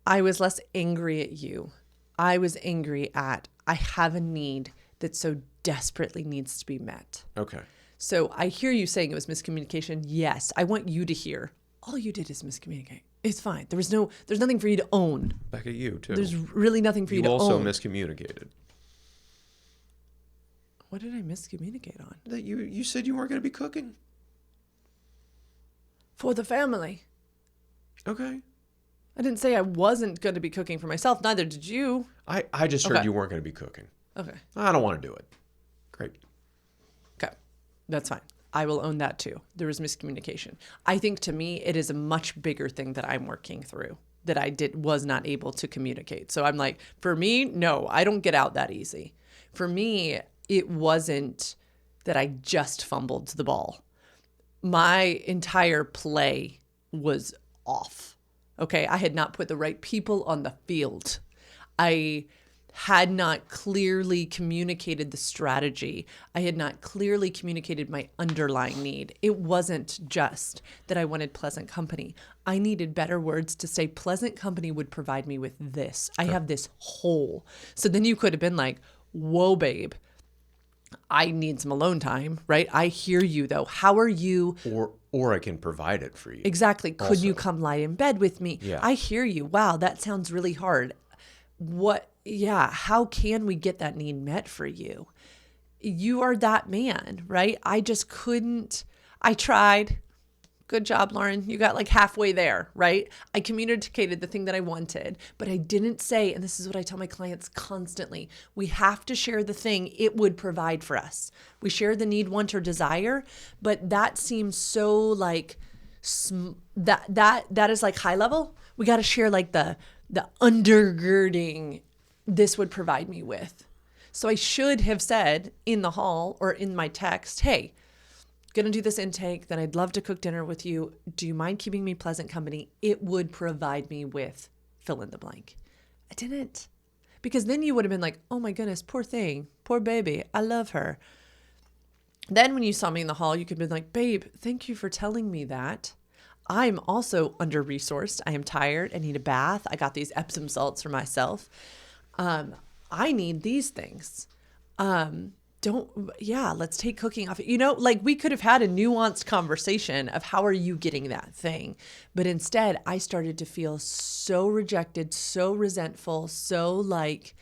I was less angry at you. I was angry at, I have a need that so desperately needs to be met. Okay. So I hear you saying it was miscommunication. Yes, I want you to hear. All you did is miscommunicate. It's fine. There's nothing for you to own. Back at you, too. There's really nothing for you to own. You also miscommunicated. What did I miscommunicate on? That you said you weren't going to be cooking. For the family. Okay. I didn't say I wasn't going to be cooking for myself. Neither did you. I just heard you weren't going to be cooking. Okay. I don't want to do it. Great. Okay. That's fine. I will own that too. There was miscommunication. I think to me, it is a much bigger thing that I'm working through that I was not able to communicate. So I'm like, for me, no, I don't get out that easy. For me, it wasn't that I just fumbled the ball. My entire play was off. Okay. I had not put the right people on the field. I had not clearly communicated the strategy. I had not clearly communicated my underlying need. It wasn't just that I wanted pleasant company. I needed better words to say pleasant company would provide me with this. I have this hole. So then you could have been like, whoa, babe, I need some alone time, right? I hear you though. How are you? Or I can provide it for you. Exactly. Could Also. you come lie in bed with me? Yeah. I hear you. Wow, that sounds really hard. How can we get that need met for you? You are that man, right? I just couldn't. I tried. Good job, Lauren. You got like halfway there, right? I communicated the thing that I wanted, but I didn't say, and this is what I tell my clients constantly, we have to share the thing it would provide for us. We share the need, want, or desire, but that seems so like that is like high level. We got to share like the undergirding this would provide me with. So I should have said in the hall or in my text, hey, gonna do this intake, then I'd love to cook dinner with you. Do you mind keeping me pleasant company? It would provide me with fill in the blank. I didn't. Because then you would have been like, oh my goodness, poor thing, poor baby, I love her. Then when you saw me in the hall, you could have been like, babe, thank you for telling me that. I'm also under-resourced. I am tired. I need a bath. I got these Epsom salts for myself. I need these things. Let's take cooking off. Like we could have had a nuanced conversation of how are you getting that thing? But instead I started to feel so rejected, so resentful, so like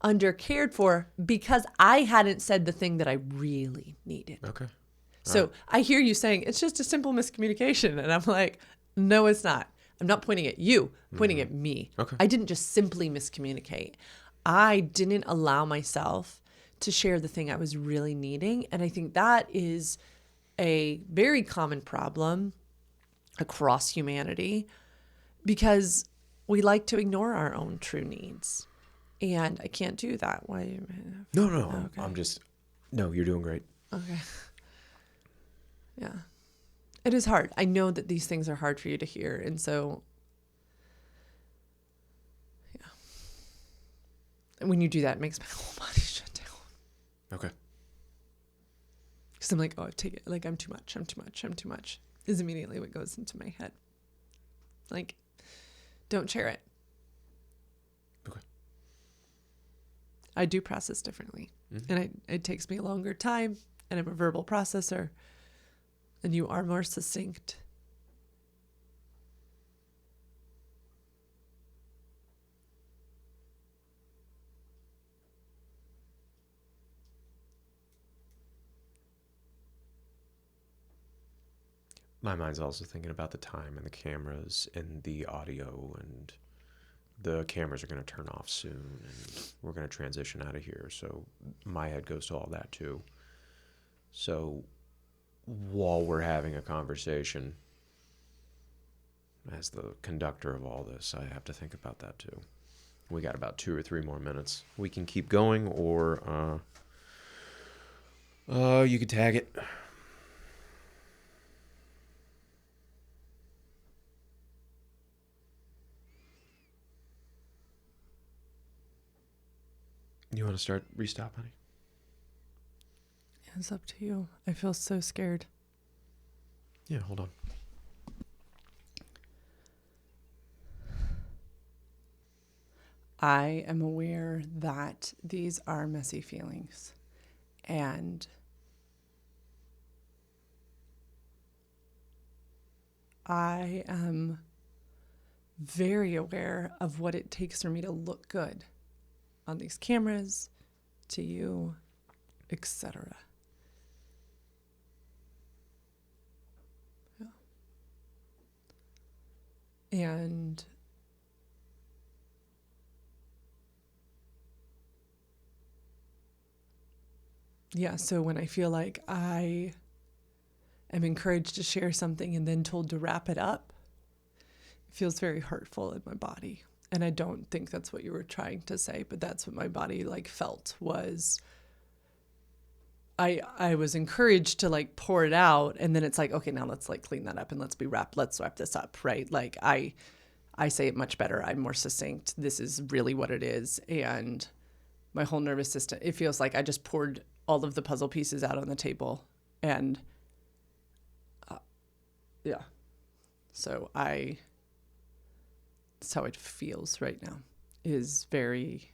undercared for because I hadn't said the thing that I really needed. Okay. So I hear you saying it's just a simple miscommunication. And I'm like, no, it's not. I'm not pointing at you, I'm pointing at me. Okay. I didn't just simply miscommunicate. I didn't allow myself to share the thing I was really needing. And I think that is a very common problem across humanity because we like to ignore our own true needs. And I can't do that. Why? No. Okay. No, you're doing great. Okay. Yeah. It is hard. I know that these things are hard for you to hear. And so, yeah. And when you do that, it makes my whole body shut down. Okay. Because I'm like, oh, take it. Like, I'm too much. Is immediately what goes into my head. Like, don't share it. Okay. I do process differently. Mm-hmm. And it takes me a longer time. And I'm a verbal processor. And you are more succinct. My mind's also thinking about the time and the cameras and the audio, and the cameras are going to turn off soon and we're going to transition out of here. So my head goes to all that too. So while we're having a conversation, as the conductor of all this, I have to think about that too. We got about 2 or 3 more minutes. We can keep going, or you could tag it. You want to start restop, honey? It's up to you. I feel so scared. Yeah, hold on. I am aware that these are messy feelings, and I am very aware of what it takes for me to look good on these cameras, to you, etc. Yeah. And yeah, so when I feel like I am encouraged to share something and then told to wrap it up, it feels very hurtful in my body. And I don't think that's what you were trying to say, but that's what my body like felt was I was encouraged to like pour it out, and then it's like, okay, now let's like clean that up and let's wrap this up, right? Like I say it much better. I'm more succinct. This is really what it is. And my whole nervous system, it feels like I just poured all of the puzzle pieces out on the table. And yeah. So that's how it feels right now, is very,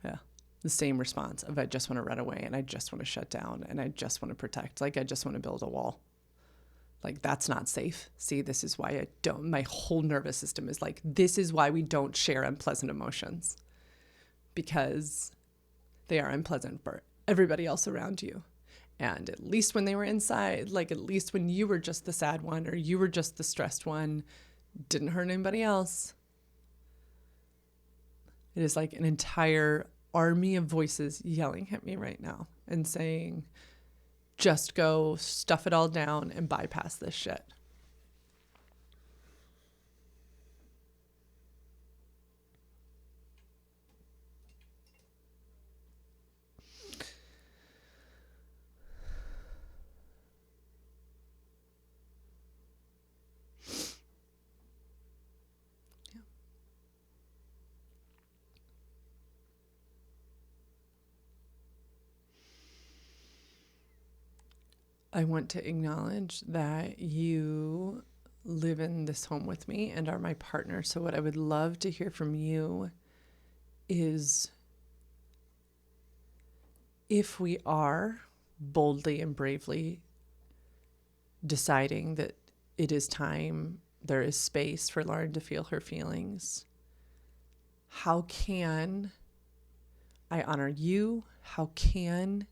yeah. the same response of I just want to run away and I just want to shut down and I just want to protect. Like I just want to build a wall. Like that's not safe. See, this is why I don't, my whole nervous system is like, this is why we don't share unpleasant emotions, because they are unpleasant for everybody else around you. And at least when they were inside, like at least when you were just the sad one or you were just the stressed one, didn't hurt anybody else. It is like an entire army of voices yelling at me right now and saying, just go stuff it all down and bypass this shit. I want to acknowledge that you live in this home with me and are my partner. So what I would love to hear from you is if we are boldly and bravely deciding that it is time, there is space for Lauren to feel her feelings, how can I honor you? How can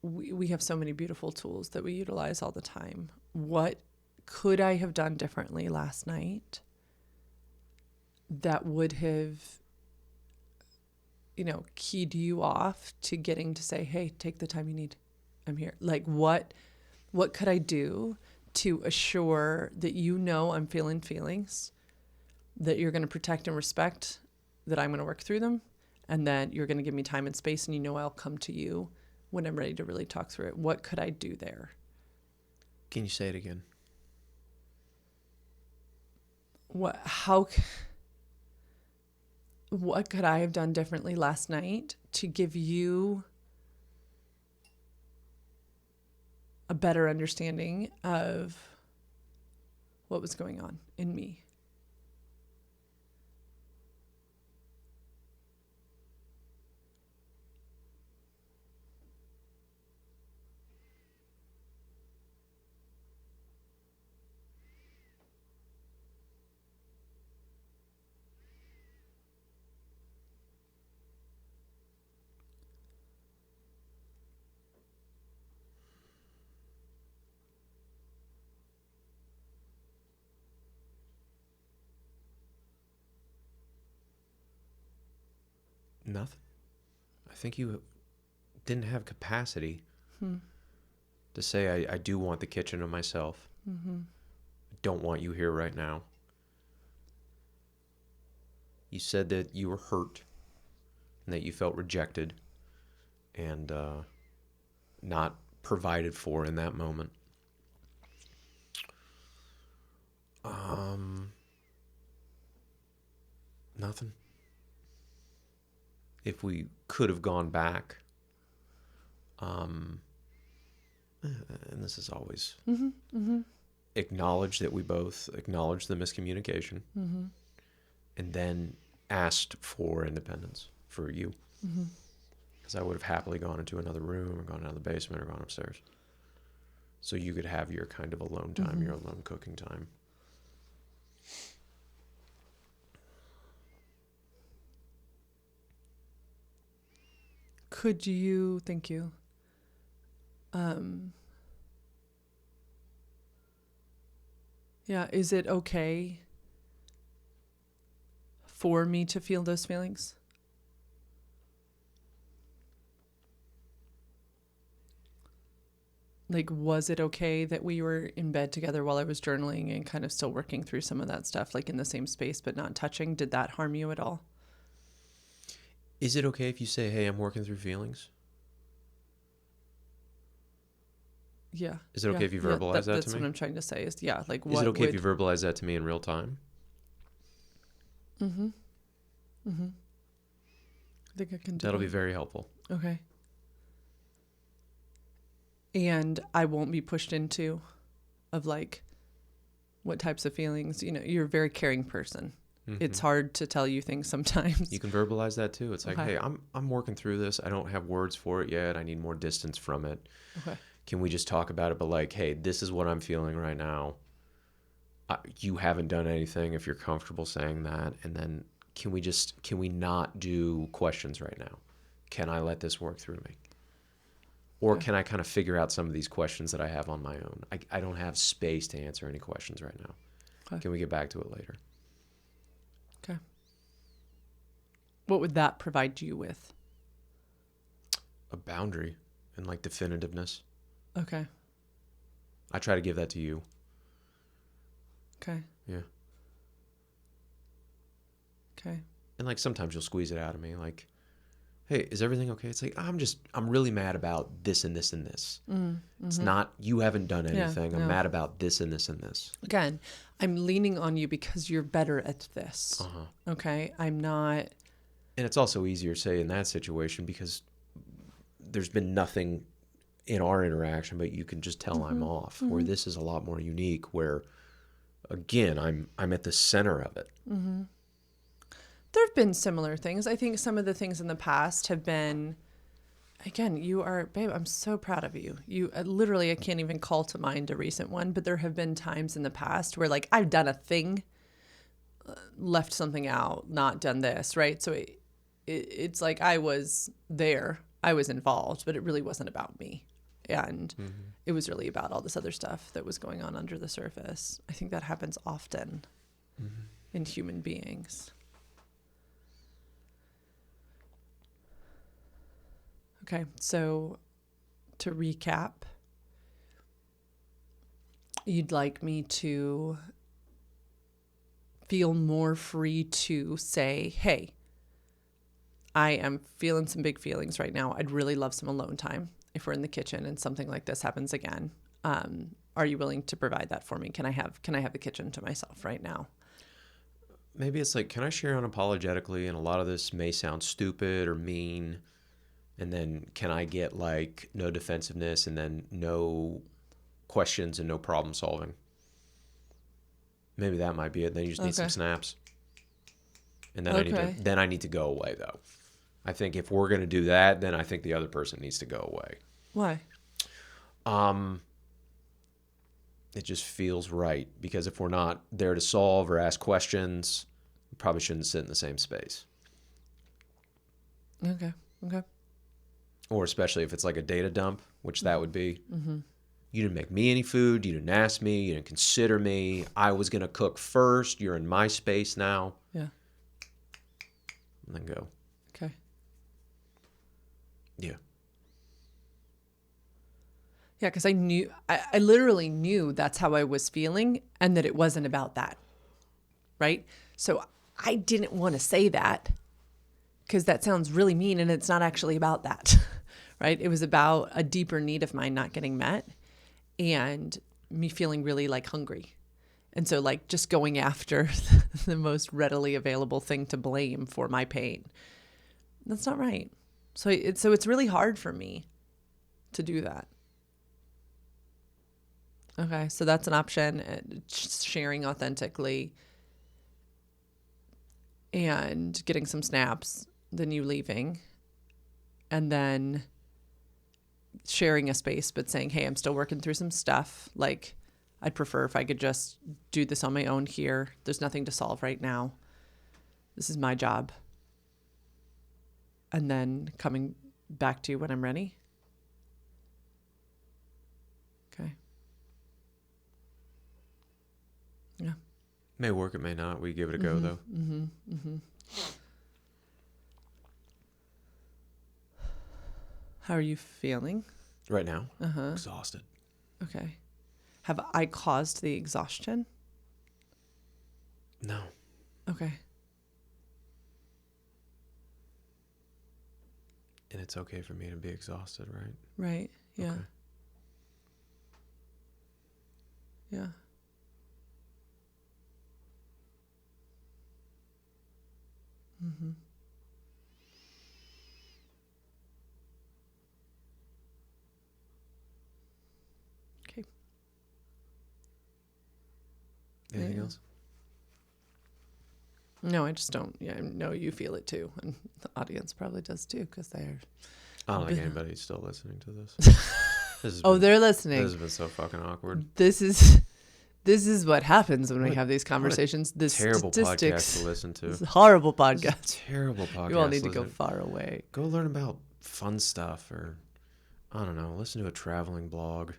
we have so many beautiful tools that we utilize all the time. What could I have done differently last night that would have, keyed you off to getting to say, hey, take the time you need. I'm here. Like what could I do to assure that I'm feeling feelings, that you're going to protect and respect, that I'm going to work through them, and that you're going to give me time and space, and I'll come to you when I'm ready to really talk through it. What could I do there? Can you say it again? What could I have done differently last night to give you a better understanding of what was going on in me? Nothing. I think you didn't have capacity to say, I do want the kitchen to myself. Mm-hmm. I don't want you here right now. You said that you were hurt and that you felt rejected and not provided for in that moment. Nothing. If we could have gone back, and this is always acknowledge that we both acknowledge the miscommunication, and then asked for independence for you. Because I would have happily gone into another room or gone down the basement or gone upstairs. So you could have your kind of alone time, your alone cooking time. Could you, thank you. Is it okay for me to feel those feelings? Like, was it okay that we were in bed together while I was journaling and kind of still working through some of that stuff, like in the same space but not touching? Did that harm you at all? Is it okay if you say, hey, I'm working through feelings? Yeah. Is it okay if you verbalize that to me? That's what I'm trying to say is, like what is it okay if you verbalize that to me in real time? I think I can do That'll be very helpful. Okay. And I won't be pushed into of like what types of feelings, you're a very caring person. It's hard to tell you things sometimes. You can verbalize that too. It's like, Okay. hey, I'm working through this. I don't have words for it yet. I need more distance from it. Okay. Can we just talk about it? But like, hey, this is what I'm feeling right now. You haven't done anything if you're comfortable saying that. And then can we not do questions right now? Can I let this work through me? Or can I kind of figure out some of these questions that I have on my own? I don't have space to answer any questions right now. Okay. Can we get back to it later? Okay. What would that provide you with? A boundary and like definitiveness. Okay. I try to give that to you. Okay. Yeah. Okay. And like sometimes you'll squeeze it out of me like, hey, is everything okay? It's like, I'm really mad about this and this and this. It's not, you haven't done anything. I'm mad about this and this and this. Again, I'm leaning on you because you're better at this. Okay. I'm not. And it's also easier, say, in that situation because there's been nothing in our interaction, but you can just tell I'm off. Where this is a lot more unique where, again, I'm at the center of it. There have been similar things. I think some of the things in the past have been, again, you are, babe, I'm so proud of you. You literally, I can't even call to mind a recent one, but there have been times in the past where like I've done a thing, left something out, not done this, right? So it's like I was there, I was involved, but it really wasn't about me. And it was really about all this other stuff that was going on under the surface. I think that happens often in human beings. Okay, so to recap, you'd like me to feel more free to say, hey, I am feeling some big feelings right now. I'd really love some alone time if we're in the kitchen and something like this happens again. Are you willing to provide that for me? Can I have the kitchen to myself right now? Maybe it's like, can I share unapologetically? And a lot of this may sound stupid or mean. And then can I get like no defensiveness and then no questions and no problem solving? Maybe that might be it. Then you just need some snaps. And then I need to go away though. I think if we're going to do that, then I think the other person needs to go away. Why? It just feels right because if we're not there to solve or ask questions, we probably shouldn't sit in the same space. Okay. Or especially if it's like a data dump, which that would be. You didn't make me any food. You didn't ask me. You didn't consider me. I was going to cook first. You're in my space now. Yeah. And then go. Okay. Yeah. Yeah, because I literally knew that's how I was feeling and that it wasn't about that. Right? So I didn't want to say that because that sounds really mean and it's not actually about that. Right? It was about a deeper need of mine not getting met and me feeling really like hungry. And so like just going after the most readily available thing to blame for my pain. That's not right. So it's really hard for me to do that. Okay, so that's an option, sharing authentically and getting some snaps, then you leaving, and then sharing a space, but saying, hey, I'm still working through some stuff. Like, I'd prefer if I could just do this on my own here. There's nothing to solve right now. This is my job. And then coming back to you when I'm ready. Okay. Yeah. May work, it may not. We give it a go, though. How are you feeling? Right now? Exhausted. Okay. Have I caused the exhaustion? No. Okay. And it's okay for me to be exhausted, right? Right. Yeah. Okay. Yeah. Mm-hmm. Okay. Anything else? No, I just don't. Yeah, I know you feel it too, and the audience probably does too, because they're. I don't think anybody's still listening to this. This has Oh, been, they're this listening. has been so fucking awkward. This is what happens when we What- have these conversations. The Terrible statistics. podcast to listen to. This is a horrible This podcast. is a terrible podcast. You all need to go listen. far away. Go learn about fun stuff, or I don't know, listen to a traveling blog.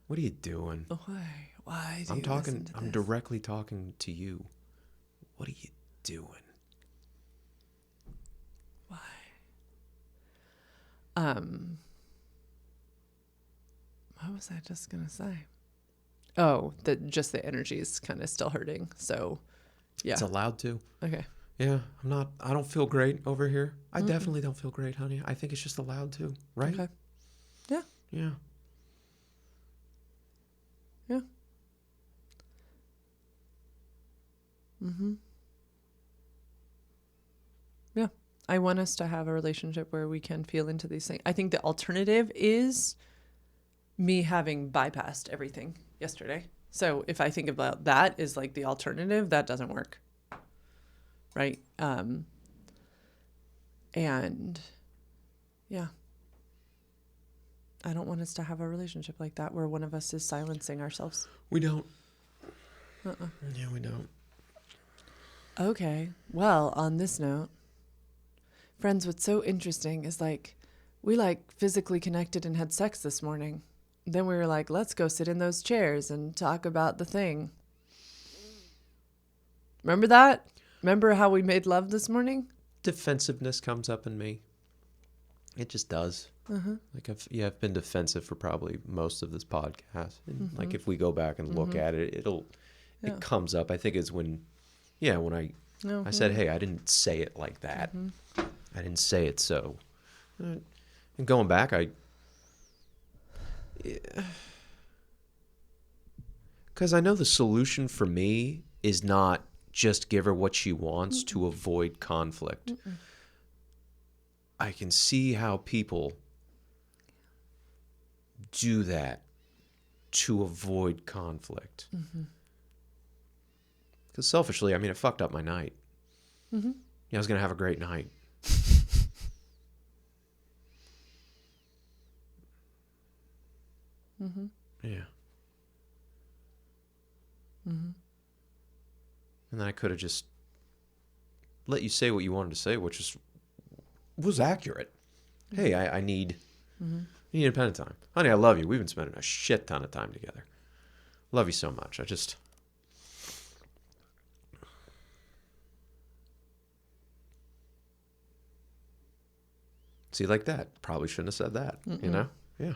What are you doing? Why? Why do I'm you talking. listen to I'm this? directly talking to you. What are you doing? Why? What was I just gonna say? Oh, that just the energy is kind of still hurting. So, yeah. It's allowed to. Okay. Yeah, I don't feel great over here. I definitely don't feel great, honey. I think it's just allowed to, right? Okay. Yeah. Yeah. Yeah. Yeah. I want us to have a relationship where we can feel into these things. I think the alternative is me having bypassed everything yesterday. So if I think about that is like the alternative, that doesn't work. Right? And yeah. I don't want us to have a relationship like that where one of us is silencing ourselves. We don't. Yeah, we don't. Okay. Well, on this note, friends, what's so interesting is like we like physically connected and had sex this morning. Then we were like, let's go sit in those chairs and talk about the thing. Remember that? Remember how we made love this morning? Defensiveness comes up in me. It just does. Like I've been defensive for probably most of this podcast. And like if we go back and look at it, it comes up. I think it's when I said, hey, I didn't say it like that. I didn't say it so. And going back, because I know the solution for me is not just give her what she wants to avoid conflict. I can see how people do that to avoid conflict. Because selfishly, I mean, it fucked up my night. Yeah, I was going to have a great night. Yeah. And then I could have just let you say what you wanted to say, which was accurate. Hey, I need independent time. Honey, I love you. We've been spending a shit ton of time together. Love you so much. See, like that. Probably shouldn't have said that, you know? Yeah.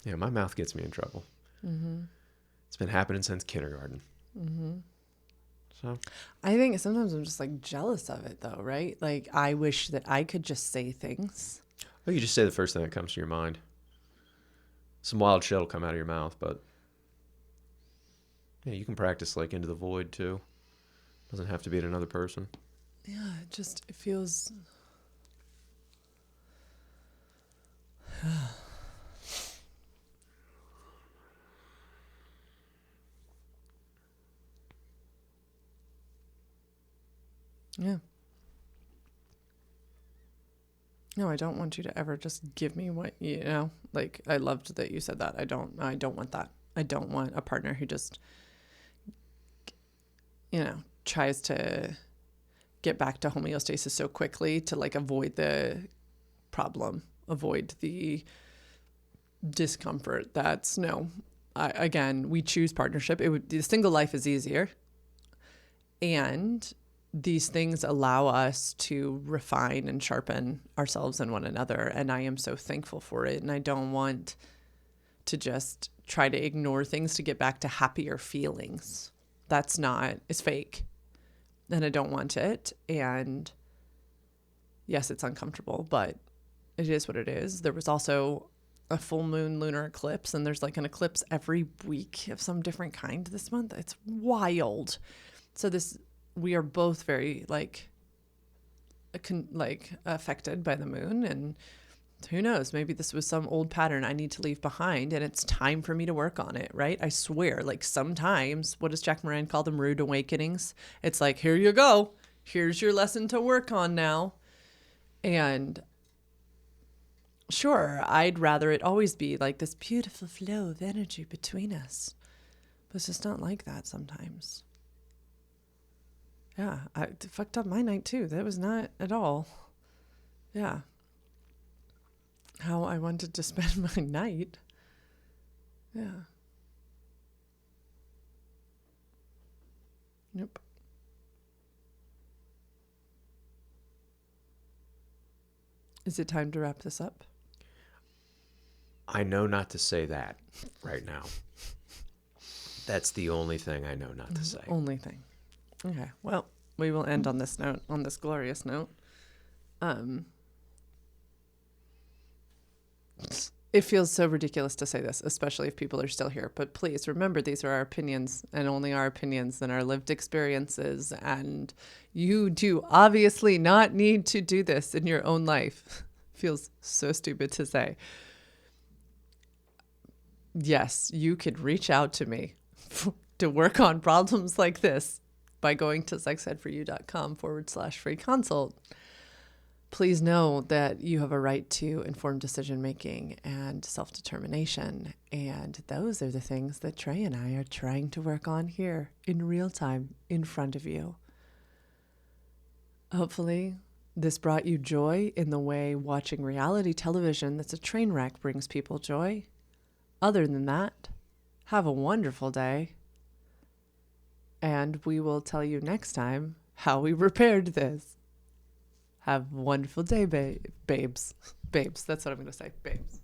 Yeah, my mouth gets me in trouble. It's been happening since kindergarten. So I think sometimes I'm just like jealous of it though, right? Like I wish that I could just say things. you just say the first thing that comes to your mind. Some wild shit will come out of your mouth, but yeah, you can practice like into the void too. Doesn't have to be at another person. Yeah, it feels. Yeah. No, I don't want you to ever just give me what, like I loved that you said that. I don't want that. I don't want a partner who just, tries to get back to homeostasis so quickly to like avoid the problem, avoid the discomfort. Again, we choose partnership. The single life is easier. And these things allow us to refine and sharpen ourselves and one another. And I am so thankful for it. And I don't want to just try to ignore things to get back to happier feelings. It's fake. And I don't want it. And yes, it's uncomfortable, but it is what it is. There was also a full moon lunar eclipse, and there's like an eclipse every week of some different kind this month. It's wild. So we are both very affected by the moon, and Who knows? Maybe this was some old pattern I need to leave behind and it's time for me to work on it, right? I swear, like sometimes, what does Jack Moran call them? Rude awakenings. It's like, here you go. Here's your lesson to work on now. And sure, I'd rather it always be like this beautiful flow of energy between us. But it's just not like that sometimes. Yeah, I fucked up my night too. That was not at all. Yeah. How I wanted to spend my night. Yeah. Nope. Is it time to wrap this up? I know not to say that right now. That's the only thing I know not to say. Only thing. Okay. Well, we will end on this note, on this glorious note. It feels so ridiculous to say this, especially if people are still here. But please remember, these are our opinions and only our opinions and our lived experiences. And you do obviously not need to do this in your own life. Feels so stupid to say. Yes, you could reach out to me to work on problems like this by going to sexedforyou.com/free consult. Please know that you have a right to informed decision making and self-determination. And those are the things that Trey and I are trying to work on here in real time in front of you. Hopefully, this brought you joy in the way watching reality television that's a train wreck brings people joy. Other than that, have a wonderful day. And we will tell you next time how we repaired this. Have a wonderful day, babes. Babes, that's what I'm going to say. Babes.